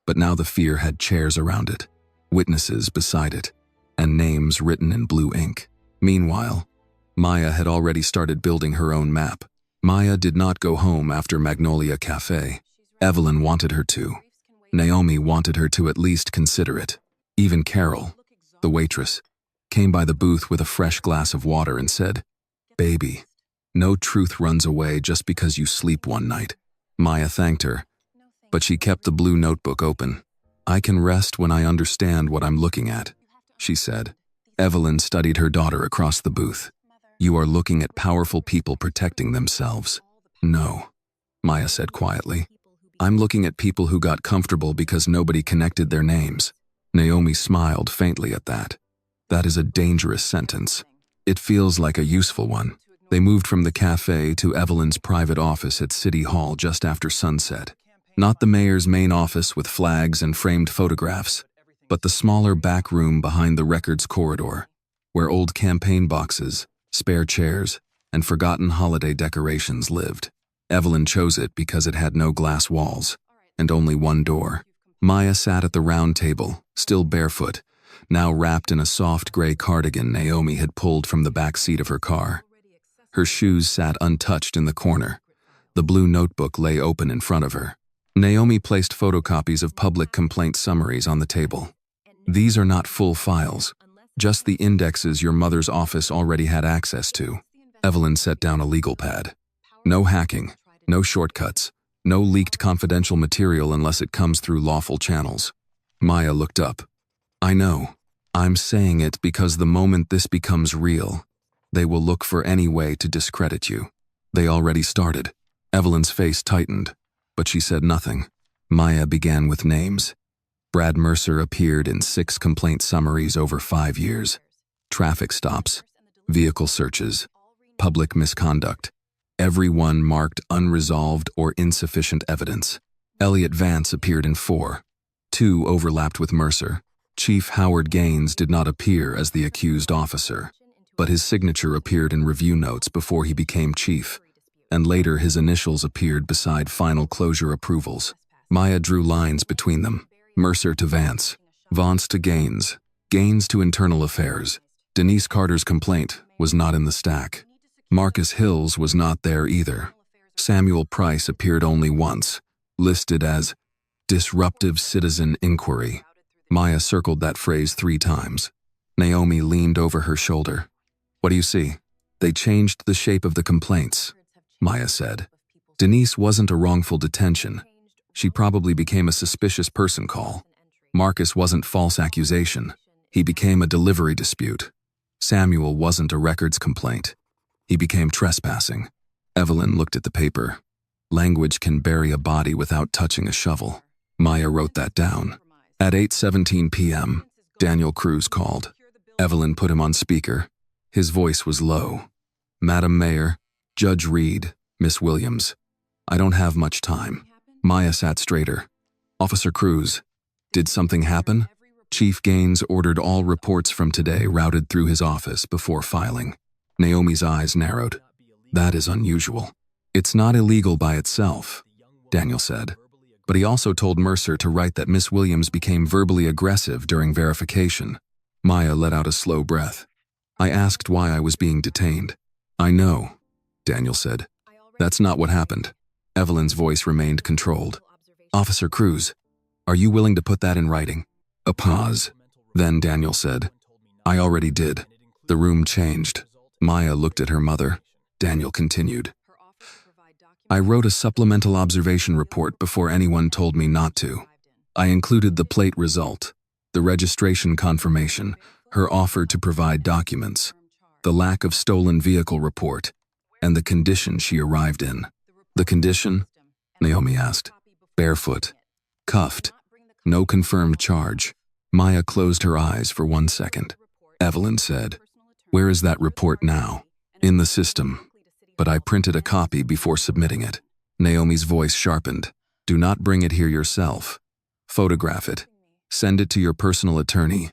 But now the fear had chairs around it, witnesses beside it, and names written in blue ink. Meanwhile, Maya had already started building her own map. Maya did not go home after Magnolia Cafe. Evelyn wanted her to. Naomi wanted her to at least consider it. Even Carol, the waitress, came by the booth with a fresh glass of water and said, "Baby, no truth runs away just because you sleep one night." Maya thanked her, but she kept the blue notebook open. "I can rest when I understand what I'm looking at," she said. Evelyn studied her daughter across the booth. "You are looking at powerful people protecting themselves." "No," Maya said quietly. "I'm looking at people who got comfortable because nobody connected their names." Naomi smiled faintly at that. "That is a dangerous sentence. It feels like a useful one." They moved from the cafe to Evelyn's private office at City Hall just after sunset. Not the mayor's main office with flags and framed photographs, but the smaller back room behind the records corridor, where old campaign boxes, spare chairs, and forgotten holiday decorations lived. Evelyn chose it because it had no glass walls, and only one door. Maya sat at the round table, still barefoot, now wrapped in a soft gray cardigan Naomi had pulled from the back seat of her car. Her shoes sat untouched in the corner. The blue notebook lay open in front of her. Naomi placed photocopies of public complaint summaries on the table. "These are not full files, just the indexes your mother's office already had access to." Evelyn set down a legal pad. "No hacking, no shortcuts, no leaked confidential material unless it comes through lawful channels." Maya looked up. "I know. I'm saying it because the moment this becomes real, they will look for any way to discredit you. They already started." Evelyn's face tightened, but she said nothing. Maya began with names. Brad Mercer appeared in 6 complaint summaries over 5 years. Traffic stops, vehicle searches, public misconduct. Every one marked unresolved or insufficient evidence. Elliot Vance appeared in 4. 2 overlapped with Mercer. Chief Howard Gaines did not appear as the accused officer, but his signature appeared in review notes before he became chief, and later his initials appeared beside final closure approvals. Maya drew lines between them. Mercer to Vance, Vance to Gaines, Gaines to Internal Affairs. Denise Carter's complaint was not in the stack. Marcus Hill's was not there either. Samuel Price appeared only once, listed as Disruptive Citizen Inquiry. Maya circled that phrase 3 times. Naomi leaned over her shoulder. "What do you see?" "They changed the shape of the complaints," Maya said. "Denise wasn't a wrongful detention. She probably became a suspicious person call. Marcus wasn't false accusation. He became a delivery dispute. Samuel wasn't a records complaint. He became trespassing. Evelyn looked at the paper. Language can bury a body without touching a shovel. Maya wrote that down. At 8:17 p.m., Daniel Cruz called. Evelyn put him on speaker. His voice was low. "Madam Mayor, Judge Reed, Miss Williams. I don't have much time." Maya sat straighter. "Officer Cruz, did something happen?" Chief Gaines ordered all reports from today routed through his office before filing. Naomi's eyes narrowed. "That is unusual." "It's not illegal by itself," Daniel said. But he also told Mercer to write that Miss Williams became verbally aggressive during verification. Maya let out a slow breath. "I asked why I was being detained." "I know," Daniel said. "That's not what happened." Evelyn's voice remained controlled. "Officer Cruz, are you willing to put that in writing?" A pause. Then Daniel said, "I already did." The room changed. Maya looked at her mother. Daniel continued. "I wrote a supplemental observation report before anyone told me not to. I included the plate result, the registration confirmation, her offer to provide documents, the lack of stolen vehicle report, and the condition she arrived in." "The condition?" Naomi asked. "Barefoot, cuffed, no confirmed charge." Maya closed her eyes for 1 second. Evelyn said, "Where is that report now?" "In the system, but I printed a copy before submitting it." Naomi's voice sharpened. "Do not bring it here yourself. Photograph it, send it to your personal attorney,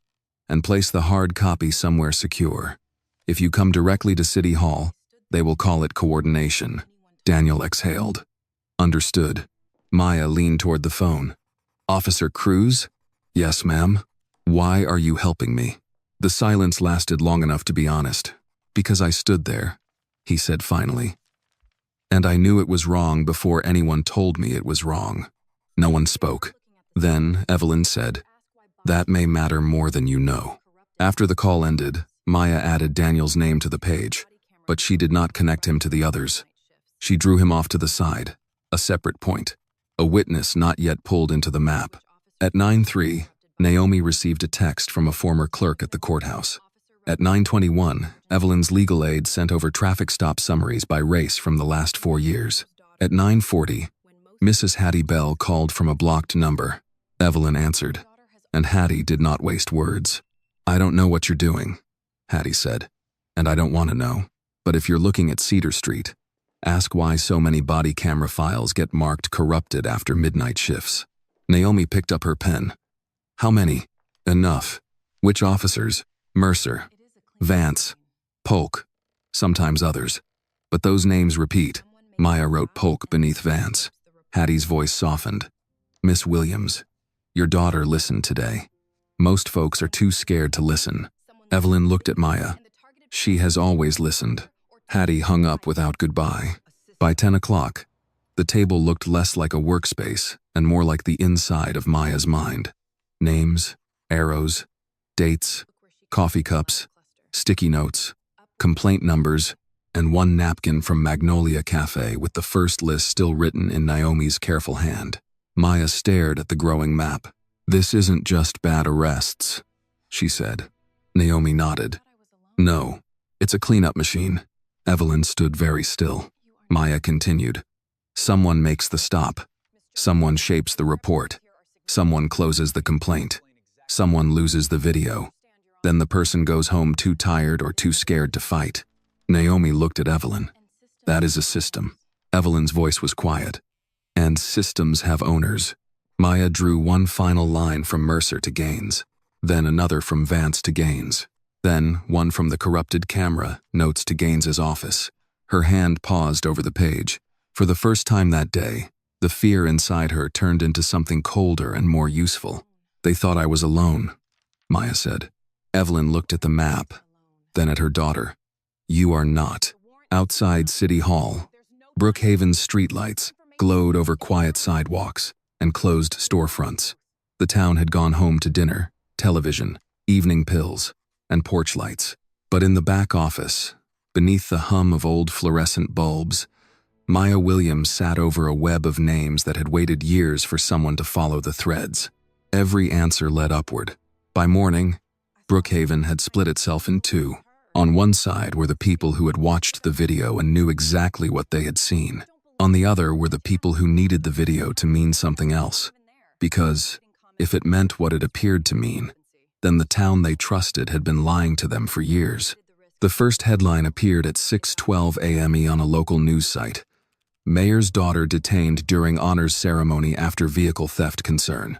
and place the hard copy somewhere secure. If you come directly to City Hall, they will call it coordination." Daniel exhaled. "Understood." Maya leaned toward the phone. "Officer Cruz?" "Yes, ma'am." "Why are you helping me?" The silence lasted long enough to be honest. "Because I stood there," he said finally. "And I knew it was wrong before anyone told me it was wrong." No one spoke. Then Evelyn said, "That may matter more than you know." After the call ended, Maya added Daniel's name to the page, but she did not connect him to the others. She drew him off to the side, a separate point, a witness not yet pulled into the map. At 9:03, Naomi received a text from a former clerk at the courthouse. At 9:21, Evelyn's legal aide sent over traffic stop summaries by race from the last 4 years. At 9:40, Mrs. Hattie Bell called from a blocked number. Evelyn answered, and Hattie did not waste words. "I don't know what you're doing," Hattie said, "and I don't want to know. But if you're looking at Cedar Street, ask why so many body camera files get marked corrupted after midnight shifts." Naomi picked up her pen. "How many?" "Enough." "Which officers?" "Mercer, Vance, Polk, sometimes others. But those names repeat." Maya wrote Polk beneath Vance. Hattie's voice softened. "Miss Williams, your daughter listened today. Most folks are too scared to listen." Evelyn looked at Maya. "She has always listened." Hattie hung up without goodbye. By 10 o'clock, the table looked less like a workspace and more like the inside of Maya's mind. Names, arrows, dates, coffee cups, sticky notes, complaint numbers, and one napkin from Magnolia Cafe with the first list still written in Naomi's careful hand. Maya stared at the growing map. "This isn't just bad arrests," she said. Naomi nodded. "No, it's a cleanup machine." Evelyn stood very still. Maya continued. "Someone makes the stop. Someone shapes the report. Someone closes the complaint. Someone loses the video. Then the person goes home too tired or too scared to fight." Naomi looked at Evelyn. "That is a system." Evelyn's voice was quiet. "And systems have owners." Maya drew one final line from Mercer to Gaines, then another from Vance to Gaines, then one from the corrupted camera notes to Gaines's office. Her hand paused over the page. For the first time that day, the fear inside her turned into something colder and more useful. "They thought I was alone," Maya said. Evelyn looked at the map, then at her daughter. "You are not." Outside City Hall, Brookhaven's streetlights glowed over quiet sidewalks and closed storefronts. The town had gone home to dinner, television, evening pills, and porch lights. But in the back office, beneath the hum of old fluorescent bulbs, Maya Williams sat over a web of names that had waited years for someone to follow the threads. Every answer led upward. By morning, Brookhaven had split itself in two. On one side were the people who had watched the video and knew exactly what they had seen. On the other were the people who needed the video to mean something else. Because, if it meant what it appeared to mean, then the town they trusted had been lying to them for years. The first headline appeared at 6:12 a.m. on a local news site. Mayor's daughter detained during honors ceremony after vehicle theft concern.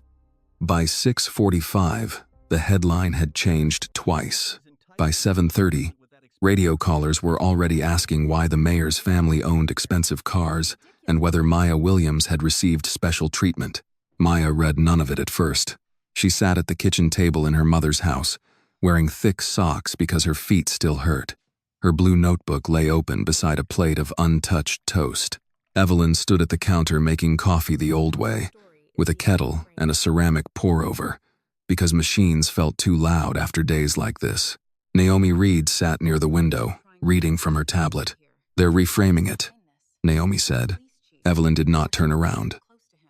By 6:45, the headline had changed twice. By 7:30, radio callers were already asking why the mayor's family owned expensive cars and whether Maya Williams had received special treatment. Maya read none of it at first. She sat at the kitchen table in her mother's house, wearing thick socks because her feet still hurt. Her blue notebook lay open beside a plate of untouched toast. Evelyn stood at the counter making coffee the old way, with a kettle and a ceramic pour-over, because machines felt too loud after days like this. Naomi Reed sat near the window, reading from her tablet. "They're reframing it," Naomi said. Evelyn did not turn around.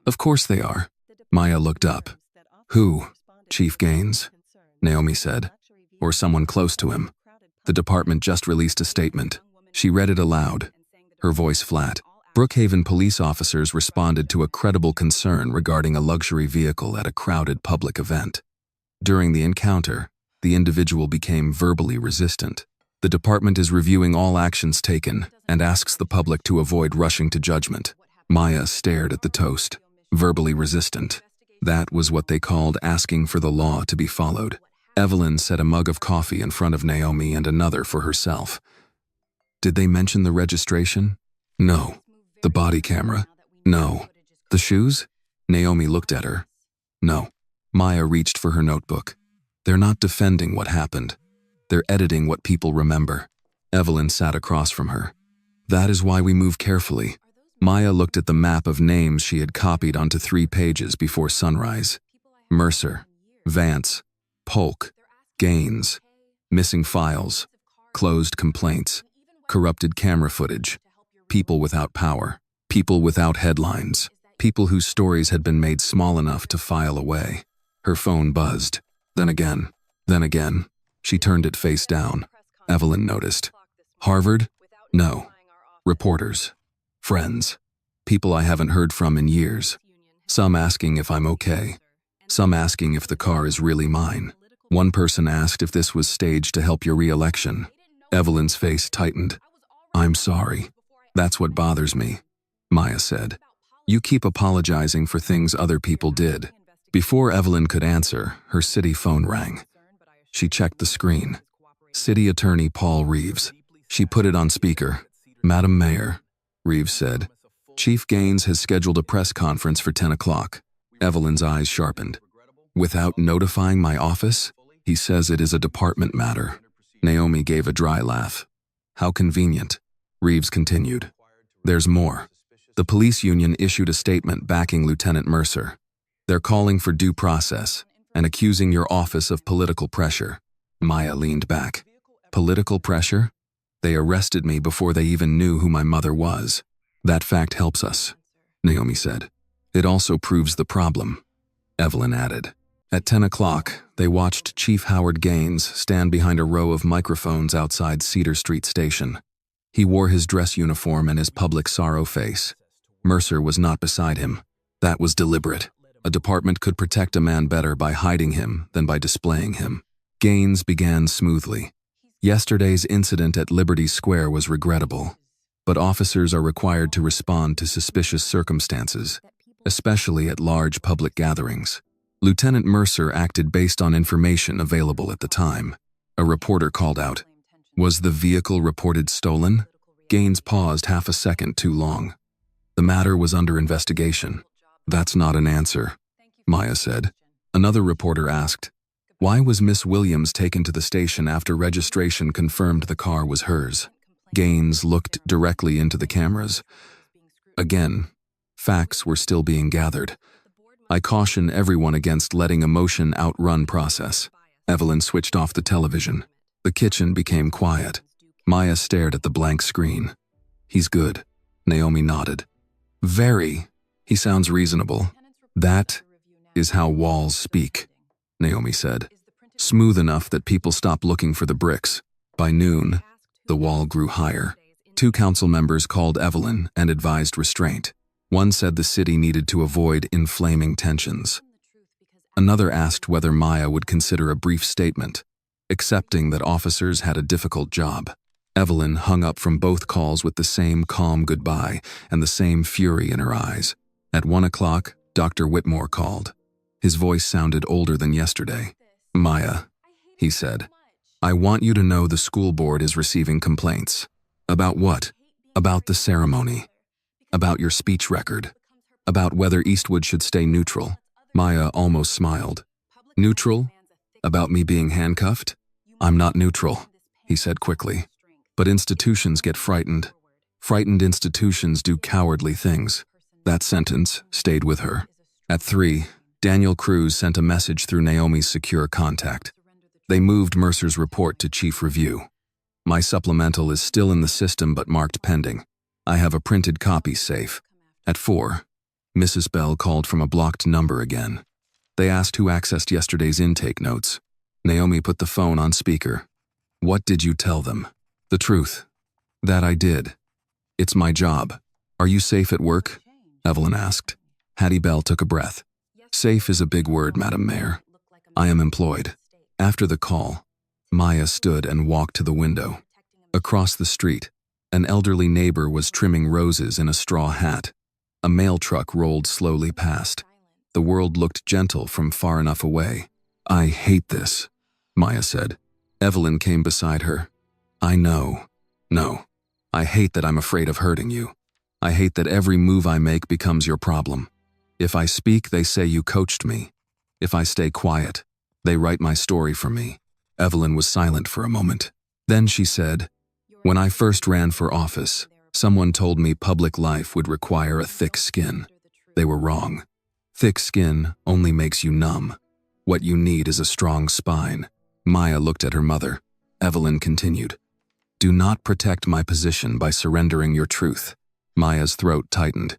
"Of course they are." Maya looked up. "Who? Chief Gaines?" Naomi said. "Or someone close to him." The department just released a statement. She read it aloud, her voice flat. Brookhaven police officers responded to a credible concern regarding a luxury vehicle at a crowded public event. During the encounter, the individual became verbally resistant. The department is reviewing all actions taken and asks the public to avoid rushing to judgment. Maya stared at the toast. Verbally resistant. That was what they called asking for the law to be followed. Evelyn set a mug of coffee in front of Naomi and another for herself. "Did they mention the registration?" "No." "The body camera?" "No." "The shoes?" Naomi looked at her. "No." Maya reached for her notebook. "They're not defending what happened. They're editing what people remember." Evelyn sat across from her. "That is why we move carefully." Maya looked at the map of names she had copied onto 3 pages before sunrise. Mercer, Vance, Polk, Gaines, missing files, closed complaints, corrupted camera footage, people without power, people without headlines, people whose stories had been made small enough to file away. Her phone buzzed. Then again. She turned it face down. Evelyn noticed. "Harvard? No. Reporters. Friends. People I haven't heard from in years. Some asking if I'm okay. Some asking if the car is really mine. One person asked if this was staged to help your re-election." Evelyn's face tightened. "I'm sorry. That's what bothers me," Maya said. "You keep apologizing for things other people did." Before Evelyn could answer, her city phone rang. She checked the screen. City Attorney Paul Reeves. She put it on speaker. "Madam Mayor," Reeves said, "Chief Gaines has scheduled a press conference for 10 o'clock. Evelyn's eyes sharpened. "Without notifying my office? He says it is a department matter." Naomi gave a dry laugh. "How convenient." Reeves continued. "There's more. The police union issued a statement backing Lieutenant Mercer. They're calling for due process and accusing your office of political pressure." Maya leaned back. "Political pressure? They arrested me before they even knew who my mother was." "That fact helps us," Naomi said. "It also proves the problem," Evelyn added. At 10 o'clock, they watched Chief Howard Gaines stand behind a row of microphones outside Cedar Street Station. He wore his dress uniform and his public sorrow face. Mercer was not beside him. That was deliberate. A department could protect a man better by hiding him than by displaying him. Gaines began smoothly. "Yesterday's incident at Liberty Square was regrettable, but officers are required to respond to suspicious circumstances, especially at large public gatherings. Lieutenant Mercer acted based on information available at the time." A reporter called out, "Was the vehicle reported stolen?" Gaines paused half a second too long. "The matter was under investigation." "That's not an answer," Maya said. Another reporter asked, "Why was Miss Williams taken to the station after registration confirmed the car was hers?" Gaines looked directly into the cameras. Again, facts were still being gathered. "I caution everyone against letting emotion outrun process." Evelyn switched off the television. The kitchen became quiet. Maya stared at the blank screen. "He's good," Naomi nodded. "Very. He sounds reasonable." "That is how walls speak," Naomi said. smooth enough that people stopped looking for the bricks. By noon, the wall grew higher. 2 council members called Evelyn and advised restraint. One said the city needed to avoid inflaming tensions. Another asked whether Maya would consider a brief statement, accepting that officers had a difficult job. Evelyn hung up from both calls with the same calm goodbye and the same fury in her eyes. At 1 o'clock, Dr. Whitmore called. His voice sounded older than yesterday. "Maya," he said, "I want you to know the school board is receiving complaints." "About what?" "About the ceremony. About your speech record. About whether Eastwood should stay neutral." Maya almost smiled. "Neutral? About me being handcuffed?" "I'm not neutral," he said quickly. "But institutions get frightened. Frightened institutions do cowardly things." That sentence stayed with her. At 3, Daniel Cruz sent a message through Naomi's secure contact. They moved Mercer's report to chief review. "My supplemental is still in the system but marked pending. I have a printed copy safe." At 4, Mrs. Bell called from a blocked number again. They asked who accessed yesterday's intake notes. Naomi put the phone on speaker. "What did you tell them?" "The truth. That I did. It's my job." "Are you safe at work?" Evelyn asked. Hattie Bell took a breath. "Safe is a big word, Madam Mayor. I am employed." After the call, Maya stood and walked to the window. Across the street, an elderly neighbor was trimming roses in a straw hat. A mail truck rolled slowly past. The world looked gentle from far enough away. "I hate this," Maya said. Evelyn came beside her. "I know. No. I hate that I'm afraid of hurting you. I hate that every move I make becomes your problem. If I speak, they say you coached me. If I stay quiet, they write my story for me." Evelyn was silent for a moment. Then she said, "When I first ran for office, someone told me public life would require a thick skin. They were wrong. Thick skin only makes you numb. What you need is a strong spine." Maya looked at her mother. Evelyn continued, "Do not protect my position by surrendering your truth." Maya's throat tightened.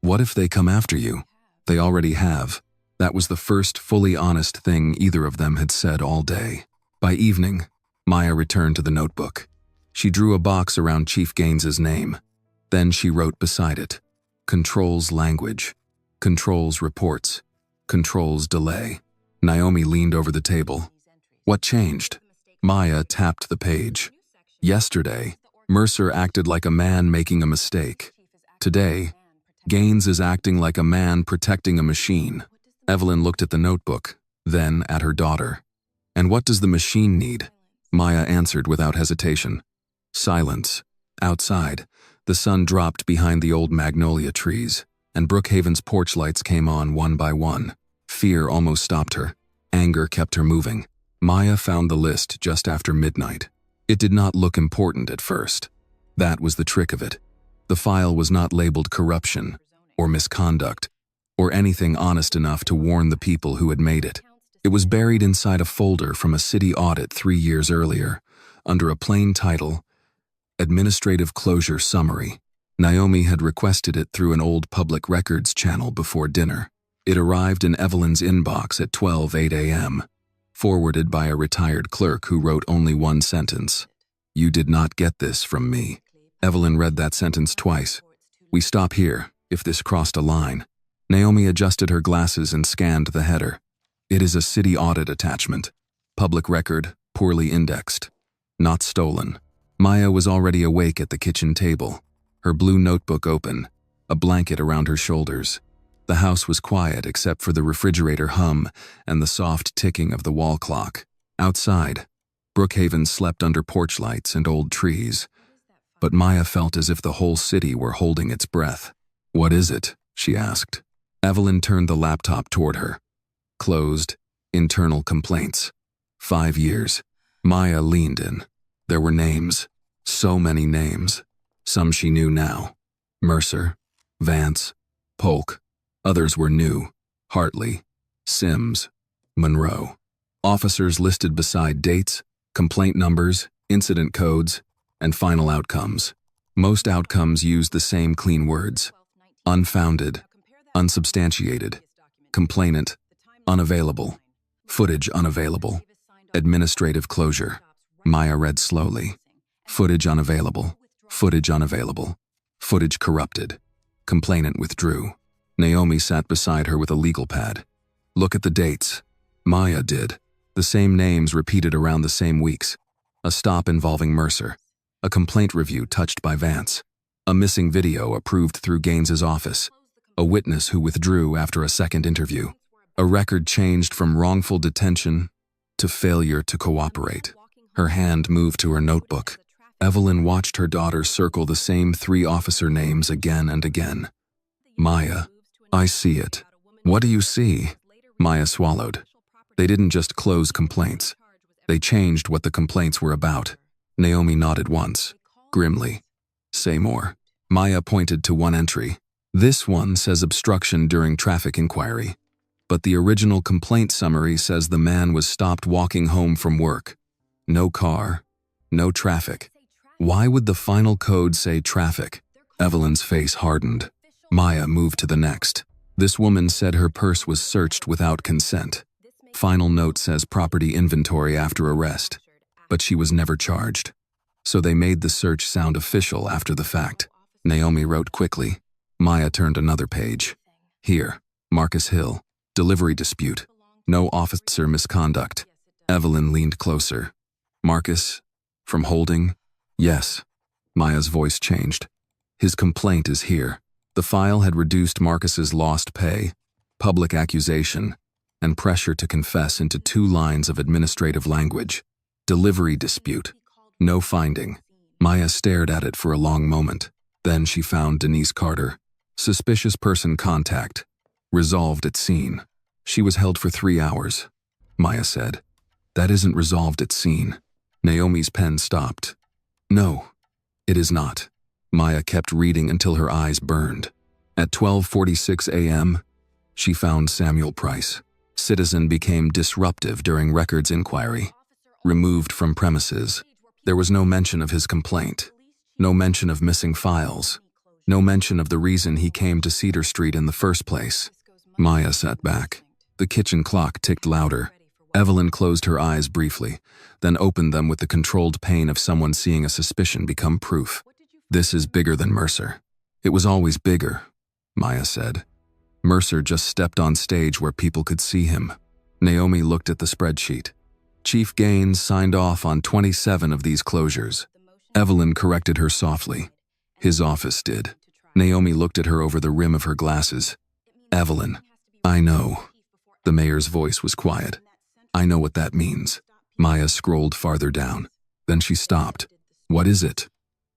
"What if they come after you?" "They already have." That was the first fully honest thing either of them had said all day. By evening, Maya returned to the notebook. She drew a box around Chief Gaines's name. Then she wrote beside it, "Controls language. Controls reports. Controls delay." Naomi leaned over the table. "What changed?" Maya tapped the page. "Yesterday, Mercer acted like a man making a mistake. Today, Gaines is acting like a man protecting a machine." Evelyn looked at the notebook, then at her daughter. "And what does the machine need?" Maya answered without hesitation. Silence. Outside, the sun dropped behind the old magnolia trees, and Brookhaven's porch lights came on one by one. Fear almost stopped her. Anger kept her moving. Maya found the list just after midnight. It did not look important at first. That was the trick of it. The file was not labeled corruption, or misconduct, or anything honest enough to warn the people who had made it. It was buried inside a folder from a city audit 3 years earlier, under a plain title, Administrative Closure Summary. Naomi had requested it through an old public records channel before dinner. It arrived in Evelyn's inbox at 12:08 a.m., forwarded by a retired clerk who wrote only one sentence. "You did not get this from me." Evelyn read that sentence twice. "We stop here, if this crossed a line." Naomi adjusted her glasses and scanned the header. It is a city audit attachment. Public record, poorly indexed. Not stolen. Maya was already awake at the kitchen table, her blue notebook open, a blanket around her shoulders. The house was quiet except for the refrigerator hum and the soft ticking of the wall clock. Outside, Brookhaven slept under porch lights and old trees. But Maya felt as if the whole city were holding its breath. "What is it?" she asked. Evelyn turned the laptop toward her. Closed, internal complaints. 5 years. Maya leaned in. There were names. So many names. Some she knew now. Mercer, Vance, Polk. Others were new. Hartley, Sims, Monroe. Officers listed beside dates, complaint numbers, incident codes, and final outcomes. Most outcomes used the same clean words. Unfounded, unsubstantiated, complainant, unavailable, footage unavailable. Administrative closure. Maya read slowly. Footage unavailable. Footage unavailable. Footage corrupted. Complainant withdrew. Naomi sat beside her with a legal pad. Look at the dates. Maya did. The same names repeated around the same weeks. A stop involving Mercer. A complaint review touched by Vance. A missing video approved through Gaines's office. A witness who withdrew after a second interview. A record changed from wrongful detention to failure to cooperate. Her hand moved to her notebook. Evelyn watched her daughter circle the same 3 officer names again and again. Maya, I see it. What do you see? Maya swallowed. They didn't just close complaints. They changed what the complaints were about. Naomi nodded once, grimly. Say more. Maya pointed to one entry. This one says obstruction during traffic inquiry. But the original complaint summary says the man was stopped walking home from work. No car, no traffic. Why would the final code say traffic? Evelyn's face hardened. Maya moved to the next. This woman said her purse was searched without consent. Final note says property inventory after arrest. But she was never charged. So they made the search sound official after the fact. Naomi wrote quickly. Maya turned another page. Here, Marcus Hill. Delivery dispute. No officer misconduct. Evelyn leaned closer. Marcus? From holding? Yes. Maya's voice changed. His complaint is here. The file had reduced Marcus's lost pay, public accusation, and pressure to confess into 2 lines of administrative language. Delivery dispute. No finding. Maya stared at it for a long moment. Then she found Denise Carter. Suspicious person contact. Resolved at scene. She was held for 3 hours. Maya said. That isn't resolved at scene. Naomi's pen stopped. No, it is not. Maya kept reading until her eyes burned. At 12:46 a.m., she found Samuel Price. Citizen became disruptive during records inquiry. Removed from premises. There was no mention of his complaint. No mention of missing files. No mention of the reason he came to Cedar Street in the first place. Maya sat back. The kitchen clock ticked louder. Evelyn closed her eyes briefly, then opened them with the controlled pain of someone seeing a suspicion become proof. This is bigger than Mercer. It was always bigger, Maya said. Mercer just stepped on stage where people could see him. Naomi looked at the spreadsheet. Chief Gaines signed off on 27 of these closures. Evelyn corrected her softly. His office did. Naomi looked at her over the rim of her glasses. Evelyn, I know. The mayor's voice was quiet. I know what that means. Maya scrolled farther down. Then she stopped. What is it?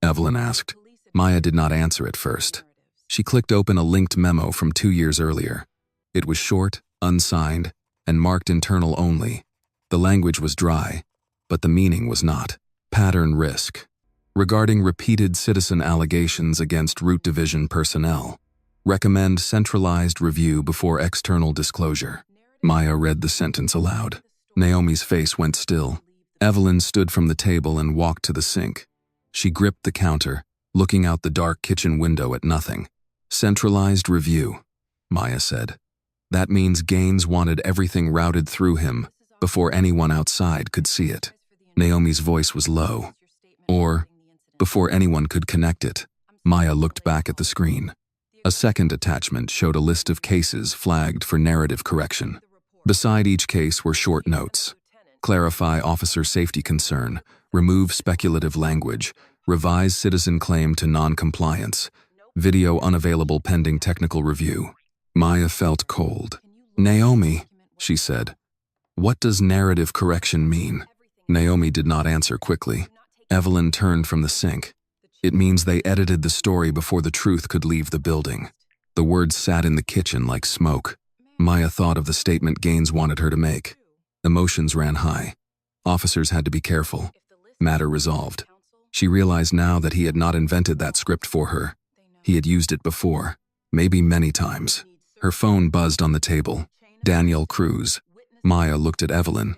Evelyn asked. Maya did not answer at first. She clicked open a linked memo from 2 years earlier. It was short, unsigned, and marked internal only. The language was dry, but the meaning was not. Pattern risk. Regarding repeated citizen allegations against Route Division personnel, recommend centralized review before external disclosure. Maya read the sentence aloud. Naomi's face went still. Evelyn stood from the table and walked to the sink. She gripped the counter, looking out the dark kitchen window at nothing. Centralized review, Maya said. That means Gaines wanted everything routed through him before anyone outside could see it. Naomi's voice was low. Or, before anyone could connect it. Maya looked back at the screen. A second attachment showed a list of cases flagged for narrative correction. Beside each case were short notes. Clarify officer safety concern, remove speculative language, revise citizen claim to non-compliance, video unavailable pending technical review. Maya felt cold. Naomi, she said, what does narrative correction mean? Naomi did not answer quickly. Evelyn turned from the sink. It means they edited the story before the truth could leave the building. The words sat in the kitchen like smoke. Maya thought of the statement Gaines wanted her to make. Emotions ran high. Officers had to be careful. Matter resolved. She realized now that he had not invented that script for her. He had used it before, maybe many times. Her phone buzzed on the table. Daniel Cruz. Maya looked at Evelyn,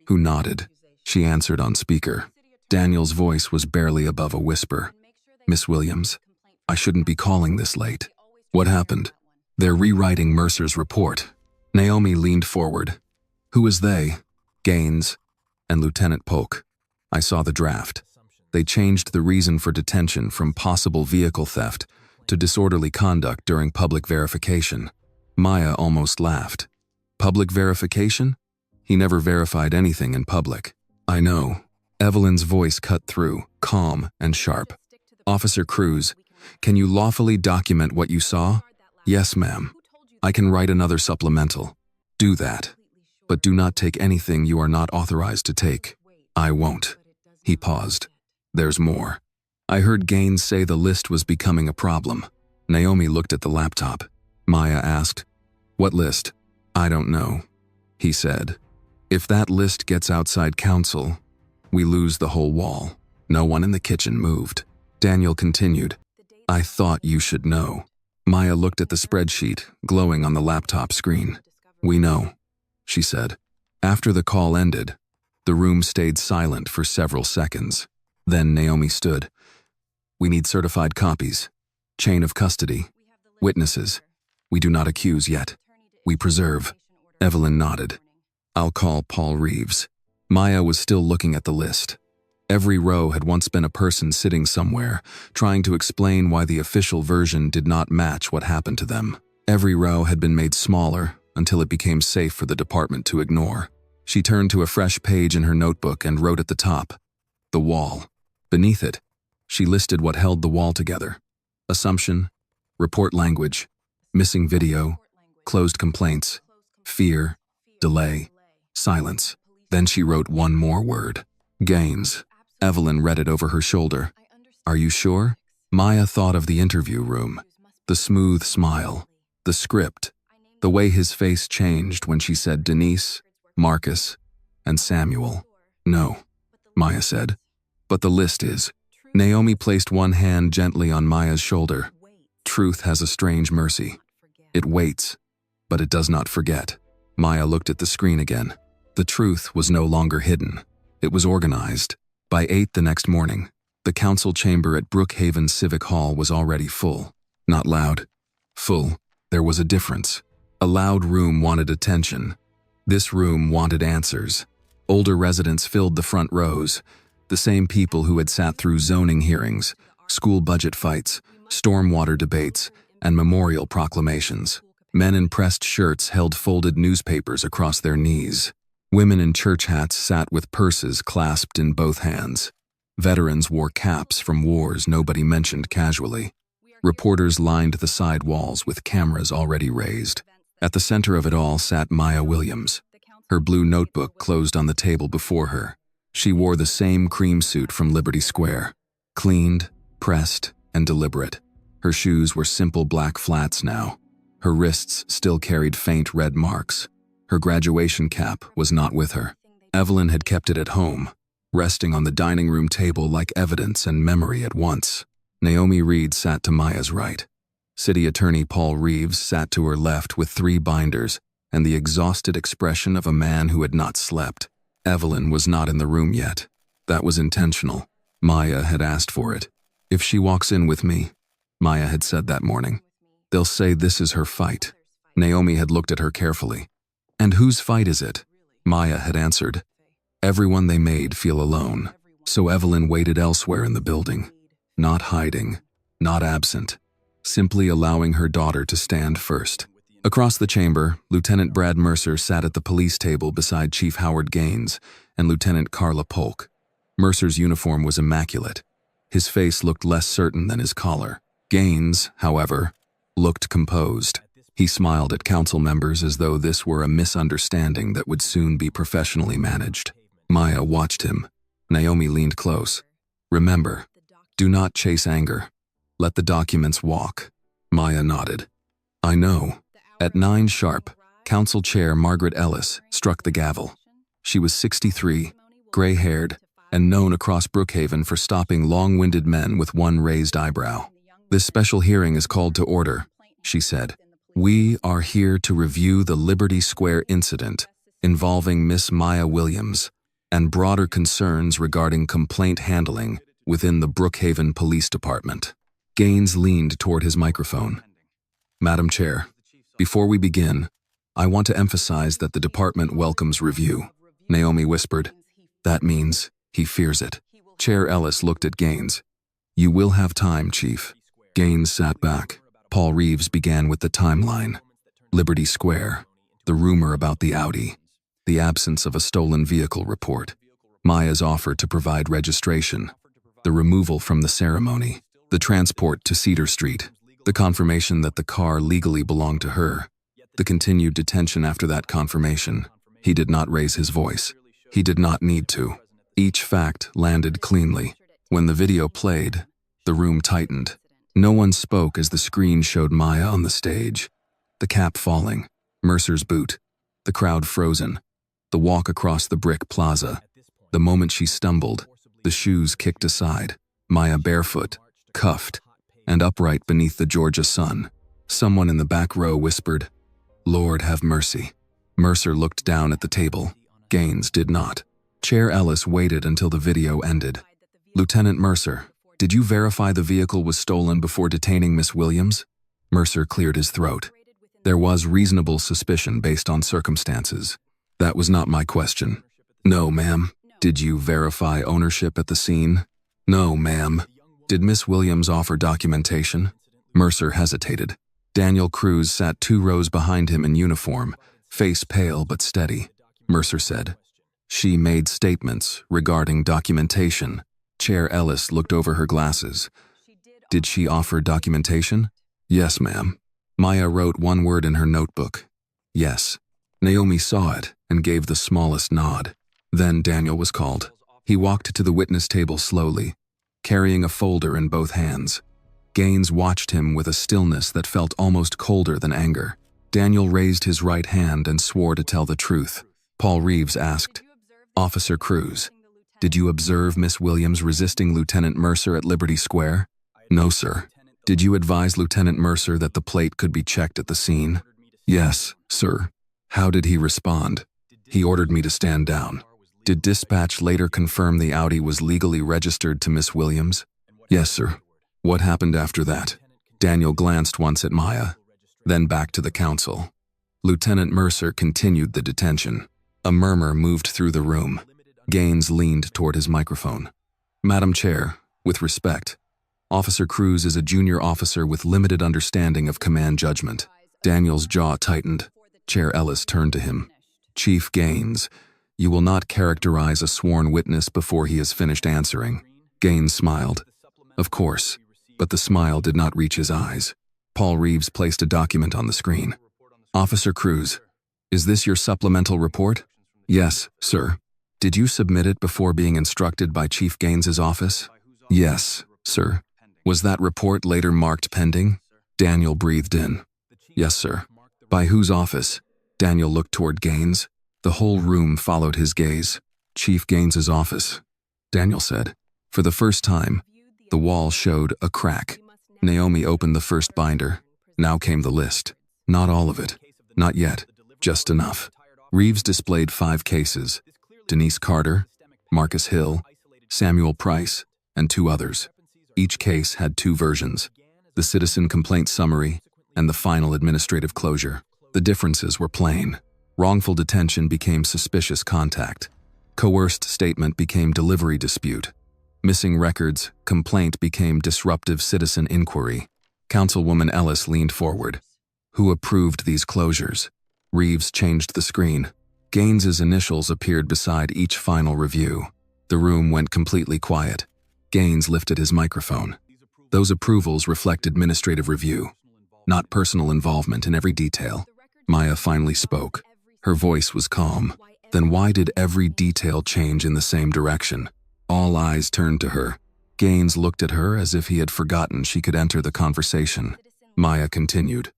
who nodded. She answered on speaker. Daniel's voice was barely above a whisper. Miss Williams, I shouldn't be calling this late. What happened? They're rewriting Mercer's report. Naomi leaned forward. Who is they? Gaines. and Lieutenant Polk. I saw the draft. They changed the reason for detention from possible vehicle theft to disorderly conduct during public verification. Maya almost laughed. Public verification? He never verified anything in public. I know. Evelyn's voice cut through, calm and sharp. Officer Cruz, can you lawfully document what you saw? Yes, ma'am. I can write another supplemental. Do that. But do not take anything you are not authorized to take. I won't. He paused. There's more. I heard Gaines say the list was becoming a problem. Naomi looked at the laptop. Maya asked, "What list?" "I don't know," he said. "If that list gets outside counsel, we lose the whole wall." No one in the kitchen moved. Daniel continued, "I thought you should know." Maya looked at the spreadsheet, glowing on the laptop screen. "We know," she said. After the call ended, the room stayed silent for several seconds. Then Naomi stood. "We need certified copies. Chain of custody. Witnesses. We do not accuse yet. We preserve." Evelyn nodded. "I'll call Paul Reeves." Maya was still looking at the list. Every row had once been a person sitting somewhere, trying to explain why the official version did not match what happened to them. Every row had been made smaller until it became safe for the department to ignore. She turned to a fresh page in her notebook and wrote at the top, "The wall." Beneath it, she listed what held the wall together: assumption, report language, missing video, closed complaints, fear, delay, silence. Then she wrote one more word: Gaines. Evelyn read it over her shoulder. "Are you sure?" Maya thought of the interview room, the smooth smile, the script, the way his face changed when she said Denise, Marcus, and Samuel. "No," Maya said. "But the list is." Naomi placed one hand gently on Maya's shoulder. Truth has a strange mercy. It waits, but it does not forget. Maya looked at the screen again. The truth was no longer hidden. It was organized. By 8 the next morning, the council chamber at Brookhaven Civic Hall was already full. Not loud. Full. There was a difference. A loud room wanted attention. This room wanted answers. Older residents filled the front rows, the same people who had sat through zoning hearings, school budget fights, stormwater debates, and memorial proclamations. Men in pressed shirts held folded newspapers across their knees. Women in church hats sat with purses clasped in both hands. Veterans wore caps from wars nobody mentioned casually. Reporters lined the side walls with cameras already raised. At the center of it all sat Maya Williams. Her blue notebook closed on the table before her. She wore the same cream suit from Liberty Square, cleaned, pressed, and deliberate. Her shoes were simple black flats now. Her wrists still carried faint red marks. Her graduation cap was not with her. Evelyn had kept it at home, resting on the dining room table like evidence and memory at once. Naomi Reed sat to Maya's right. City Attorney Paul Reeves sat to her left with 3 binders and the exhausted expression of a man who had not slept. Evelyn was not in the room yet. That was intentional. Maya had asked for it. "If she walks in with me," Maya had said that morning, "they'll say this is her fight." Naomi had looked at her carefully. "And whose fight is it?" Maya had answered, "Everyone they made feel alone." So Evelyn waited elsewhere in the building, not hiding, not absent, simply allowing her daughter to stand first. Across the chamber, Lieutenant Brad Mercer sat at the police table beside Chief Howard Gaines and Lieutenant Carla Polk. Mercer's uniform was immaculate. His face looked less certain than his collar. Gaines, however, looked composed. He smiled at council members as though this were a misunderstanding that would soon be professionally managed. Maya watched him. Naomi leaned close. "Remember, do not chase anger. Let the documents walk." Maya nodded. "I know." At 9 sharp, Council Chair Margaret Ellis struck the gavel. She was 63, gray-haired, and known across Brookhaven for stopping long-winded men with one raised eyebrow. "This special hearing is called to order," she said. "We are here to review the Liberty Square incident involving Miss Maya Williams and broader concerns regarding complaint handling within the Brookhaven Police Department." Gaines leaned toward his microphone. "Madam Chair, before we begin, I want to emphasize that the department welcomes review," Naomi whispered. That means he fears it. Chair Ellis looked at Gaines. You will have time, Chief. Gaines sat back. Paul Reeves began with the timeline. Liberty Square, the rumor about the Audi, the absence of a stolen vehicle report, Maya's offer to provide registration, the removal from the ceremony, the transport to Cedar Street, the confirmation that the car legally belonged to her, the continued detention after that confirmation. He did not raise his voice. He did not need to. Each fact landed cleanly. When the video played, the room tightened. No one spoke as the screen showed Maya on the stage. The cap falling, Mercer's boot, the crowd frozen, the walk across the brick plaza. The moment she stumbled, the shoes kicked aside, Maya barefoot, cuffed, and upright beneath the Georgia sun. Someone in the back row whispered, "Lord have mercy." Mercer looked down at the table. Gaines did not. Chair Ellis waited until the video ended. Lieutenant Mercer, did you verify the vehicle was stolen before detaining Miss Williams? Mercer cleared his throat. There was reasonable suspicion based on circumstances. That was not my question. No, ma'am. Did you verify ownership at the scene? No, ma'am. Did Miss Williams offer documentation? Mercer hesitated. Daniel Cruz sat 2 rows behind him in uniform, face pale but steady. Mercer said, "She made statements regarding documentation." Chair Ellis looked over her glasses. Did she offer documentation? Yes, ma'am. Maya wrote 1 word in her notebook. Yes. Naomi saw it and gave the smallest nod. Then Daniel was called. He walked to the witness table slowly, carrying a folder in both hands. Gaines watched him with a stillness that felt almost colder than anger. Daniel raised his right hand and swore to tell the truth. Paul Reeves asked, "Officer Cruz, did you observe Miss Williams resisting Lieutenant Mercer at Liberty Square?" "No, sir." "Did you advise Lieutenant Mercer that the plate could be checked at the scene?" "Yes, sir." "How did he respond?" "He ordered me to stand down." "Did dispatch later confirm the Audi was legally registered to Miss Williams?" "Yes, sir." "What happened after that?" Daniel glanced once at Maya, then back to the counsel. Lieutenant Mercer continued the detention. A murmur moved through the room. Gaines leaned toward his microphone. "Madam Chair, with respect, Officer Cruz is a junior officer with limited understanding of command judgment." Daniel's jaw tightened. Chair Ellis turned to him. "Chief Gaines, you will not characterize a sworn witness before he has finished answering." Gaines smiled. "Of course," but the smile did not reach his eyes. Paul Reeves placed a document on the screen. "Officer Cruz, is this your supplemental report?" "Yes, sir." "Did you submit it before being instructed by Chief Gaines's office?" "Yes, sir." "Was that report later marked pending?" Daniel breathed in. "Yes, sir." "By whose office?" Daniel looked toward Gaines. The whole room followed his gaze. "Chief Gaines's office," Daniel said. For the first time, the wall showed a crack. Naomi opened the first binder. Now came the list. Not all of it. Not yet. Just enough. Reeves displayed 5 cases. Denise Carter, Marcus Hill, Samuel Price, and 2 others. Each case had 2 versions, the citizen complaint summary and the final administrative closure. The differences were plain. Wrongful detention became suspicious contact. Coerced statement became delivery dispute. Missing records, complaint became disruptive citizen inquiry. Councilwoman Ellis leaned forward. "Who approved these closures?" Reeves changed the screen. Gaines's initials appeared beside each final review. The room went completely quiet. Gaines lifted his microphone. Those approvals reflect administrative review, not personal involvement in every detail. Maya finally spoke. Her voice was calm. Then why did every detail change in the same direction? All eyes turned to her. Gaines looked at her as if he had forgotten she could enter the conversation. Maya continued.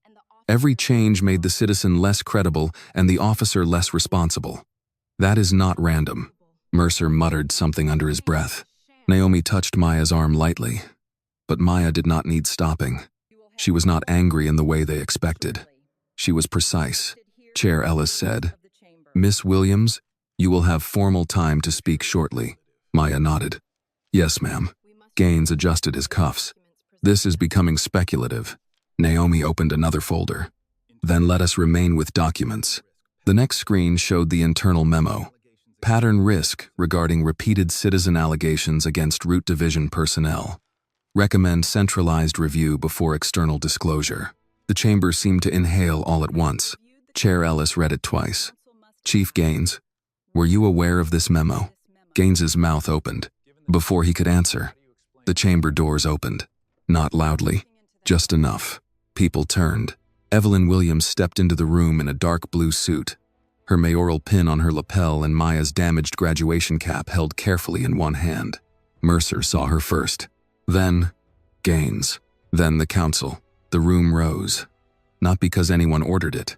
Every change made the citizen less credible and the officer less responsible. That is not random. Mercer muttered something under his breath. Naomi touched Maya's arm lightly, but Maya did not need stopping. She was not angry in the way they expected. She was precise. Chair Ellis said, "Miss Williams, you will have formal time to speak shortly." Maya nodded. "Yes, ma'am." Gaines adjusted his cuffs. "This is becoming speculative." Naomi opened another folder. "Then let us remain with documents." The next screen showed the internal memo. Pattern risk regarding repeated citizen allegations against Root Division personnel. Recommend centralized review before external disclosure. The chamber seemed to inhale all at once. Chair Ellis read it twice. Chief Gaines, were you aware of this memo? Gaines's mouth opened. Before he could answer, the chamber doors opened. Not loudly, just enough. People turned. Evelyn Williams stepped into the room in a dark blue suit, her mayoral pin on her lapel and Maya's damaged graduation cap held carefully in one hand. Mercer saw her first. Then, Gaines. Then the council. The room rose. Not because anyone ordered it,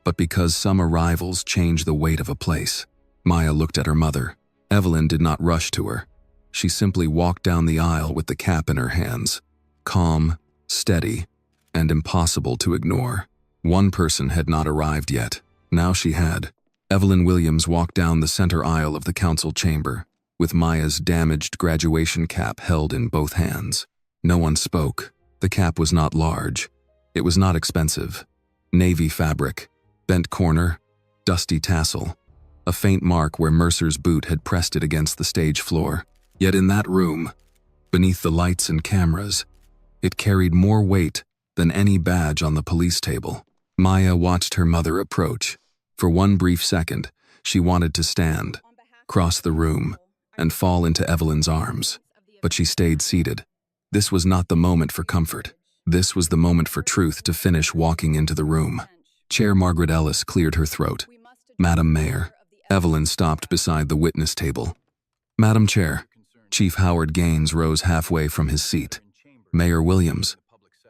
but because some arrivals change the weight of a place. Maya looked at her mother. Evelyn did not rush to her. She simply walked down the aisle with the cap in her hands. Calm, steady, and impossible to ignore. One person had not arrived yet. Now she had. Evelyn Williams walked down the center aisle of the council chamber, with Maya's damaged graduation cap held in both hands. No one spoke. The cap was not large. It was not expensive. Navy fabric, bent corner, dusty tassel, a faint mark where Mercer's boot had pressed it against the stage floor. Yet in that room, beneath the lights and cameras, it carried more weight than any badge on the police table. Maya watched her mother approach. For one brief second, she wanted to stand, cross the room, and fall into Evelyn's arms. But she stayed seated. This was not the moment for comfort. This was the moment for truth to finish walking into the room. Chair Margaret Ellis cleared her throat. Madam Mayor. Evelyn stopped beside the witness table. Madam Chair. Chief Howard Gaines rose halfway from his seat. Mayor Williams,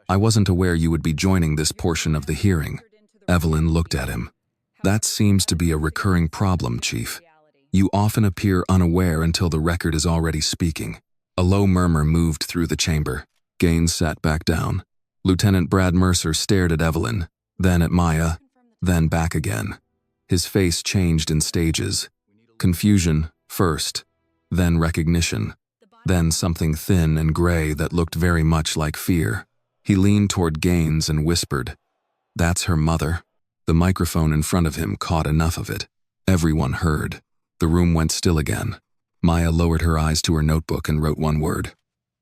I wasn't aware you would be joining this portion of the hearing. Evelyn looked at him. That seems to be a recurring problem, Chief. You often appear unaware until the record is already speaking. A low murmur moved through the chamber. Gaines sat back down. Lieutenant Brad Mercer stared at Evelyn, then at Maya, then back again. His face changed in stages. Confusion first, then recognition, then something thin and gray that looked very much like fear. He leaned toward Gaines and whispered, "That's her mother." The microphone in front of him caught enough of it. Everyone heard. The room went still again. Maya lowered her eyes to her notebook and wrote one word.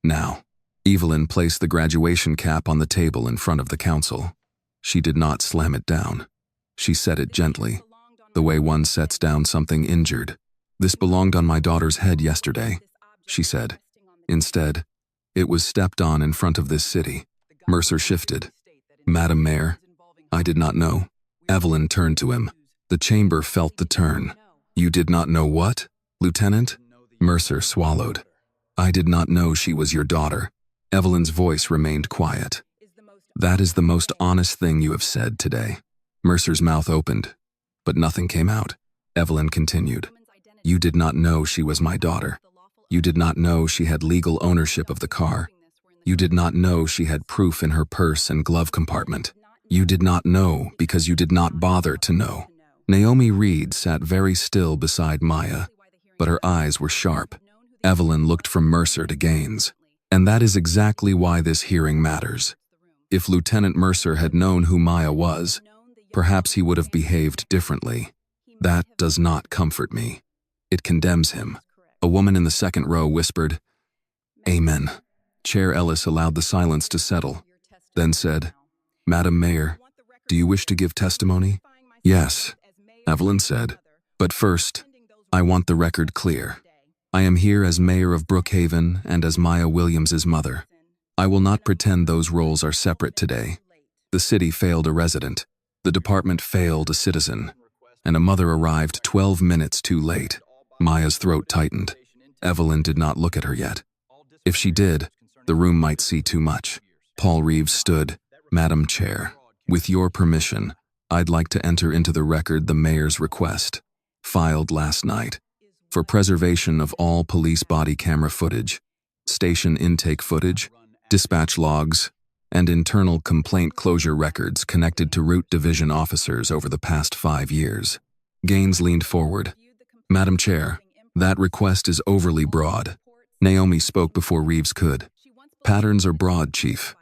Now. Evelyn placed the graduation cap on the table in front of the council. She did not slam it down. She set it gently, the way one sets down something injured. This belonged on my daughter's head yesterday, she said. Instead, it was stepped on in front of this city. Mercer shifted. Madam Mayor, I did not know. Evelyn turned to him. The chamber felt the turn. You did not know what, Lieutenant? Mercer swallowed. I did not know she was your daughter. Evelyn's voice remained quiet. That is the most honest thing you have said today. Mercer's mouth opened, but nothing came out. Evelyn continued. You did not know she was my daughter. You did not know she had legal ownership of the car. You did not know she had proof in her purse and glove compartment. You did not know because you did not bother to know. Naomi Reed sat very still beside Maya, but her eyes were sharp. Evelyn looked from Mercer to Gaines. And that is exactly why this hearing matters. If Lieutenant Mercer had known who Maya was, perhaps he would have behaved differently. That does not comfort me. It condemns him. A woman in the second row whispered, Amen. Chair Ellis allowed the silence to settle, then said, Madam Mayor, do you wish to give testimony? Yes, Evelyn said. But first, I want the record clear. I am here as mayor of Brookhaven and as Maya Williams's mother. I will not pretend those roles are separate today. The city failed a resident, the department failed a citizen, and a mother arrived 12 minutes too late. Maya's throat tightened. Evelyn did not look at her yet. If she did, the room might see too much. Paul Reeves stood. Madam Chair, with your permission, I'd like to enter into the record the mayor's request, filed last night, for preservation of all police body camera footage, station intake footage, dispatch logs, and internal complaint closure records connected to Root Division officers over the past 5 years. Gaines leaned forward. Madam Chair, that request is overly broad. Naomi spoke before Reeves could. Patterns are broad, Chief.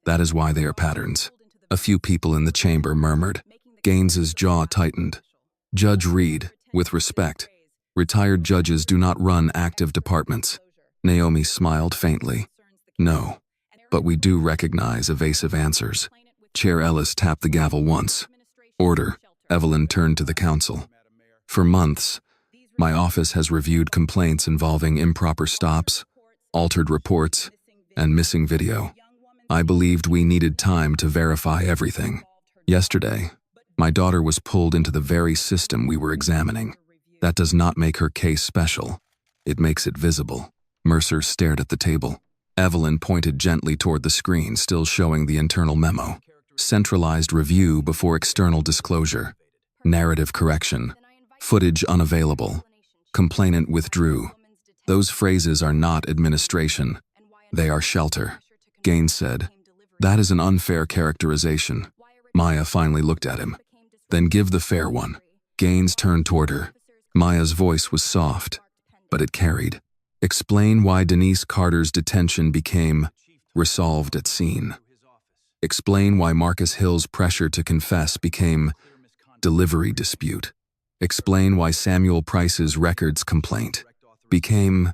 That is why they are patterns. A few people in the chamber murmured. Gaines's jaw tightened. Judge Reed, with respect, Retired judges do not run active departments. Naomi smiled faintly. No, but we do recognize evasive answers. Chair Ellis tapped the gavel once. Order. Evelyn turned to the counsel. For months, my office has reviewed complaints involving improper stops, altered reports, and missing video. I believed we needed time to verify everything. Yesterday, my daughter was pulled into the very system we were examining. That does not make her case special. It makes it visible. Mercer stared at the table. Evelyn pointed gently toward the screen, still showing the internal memo. Centralized review before external disclosure. Narrative correction. Footage unavailable. Complainant withdrew. Those phrases are not administration. They are shelter. Gaines said. That is an unfair characterization. Maya finally looked at him. Then give the fair one. Gaines turned toward her. Maya's voice was soft, but it carried. Explain why Denise Carter's detention became resolved at scene. Explain why Marcus Hill's pressure to confess became delivery dispute. Explain why Samuel Price's records complaint became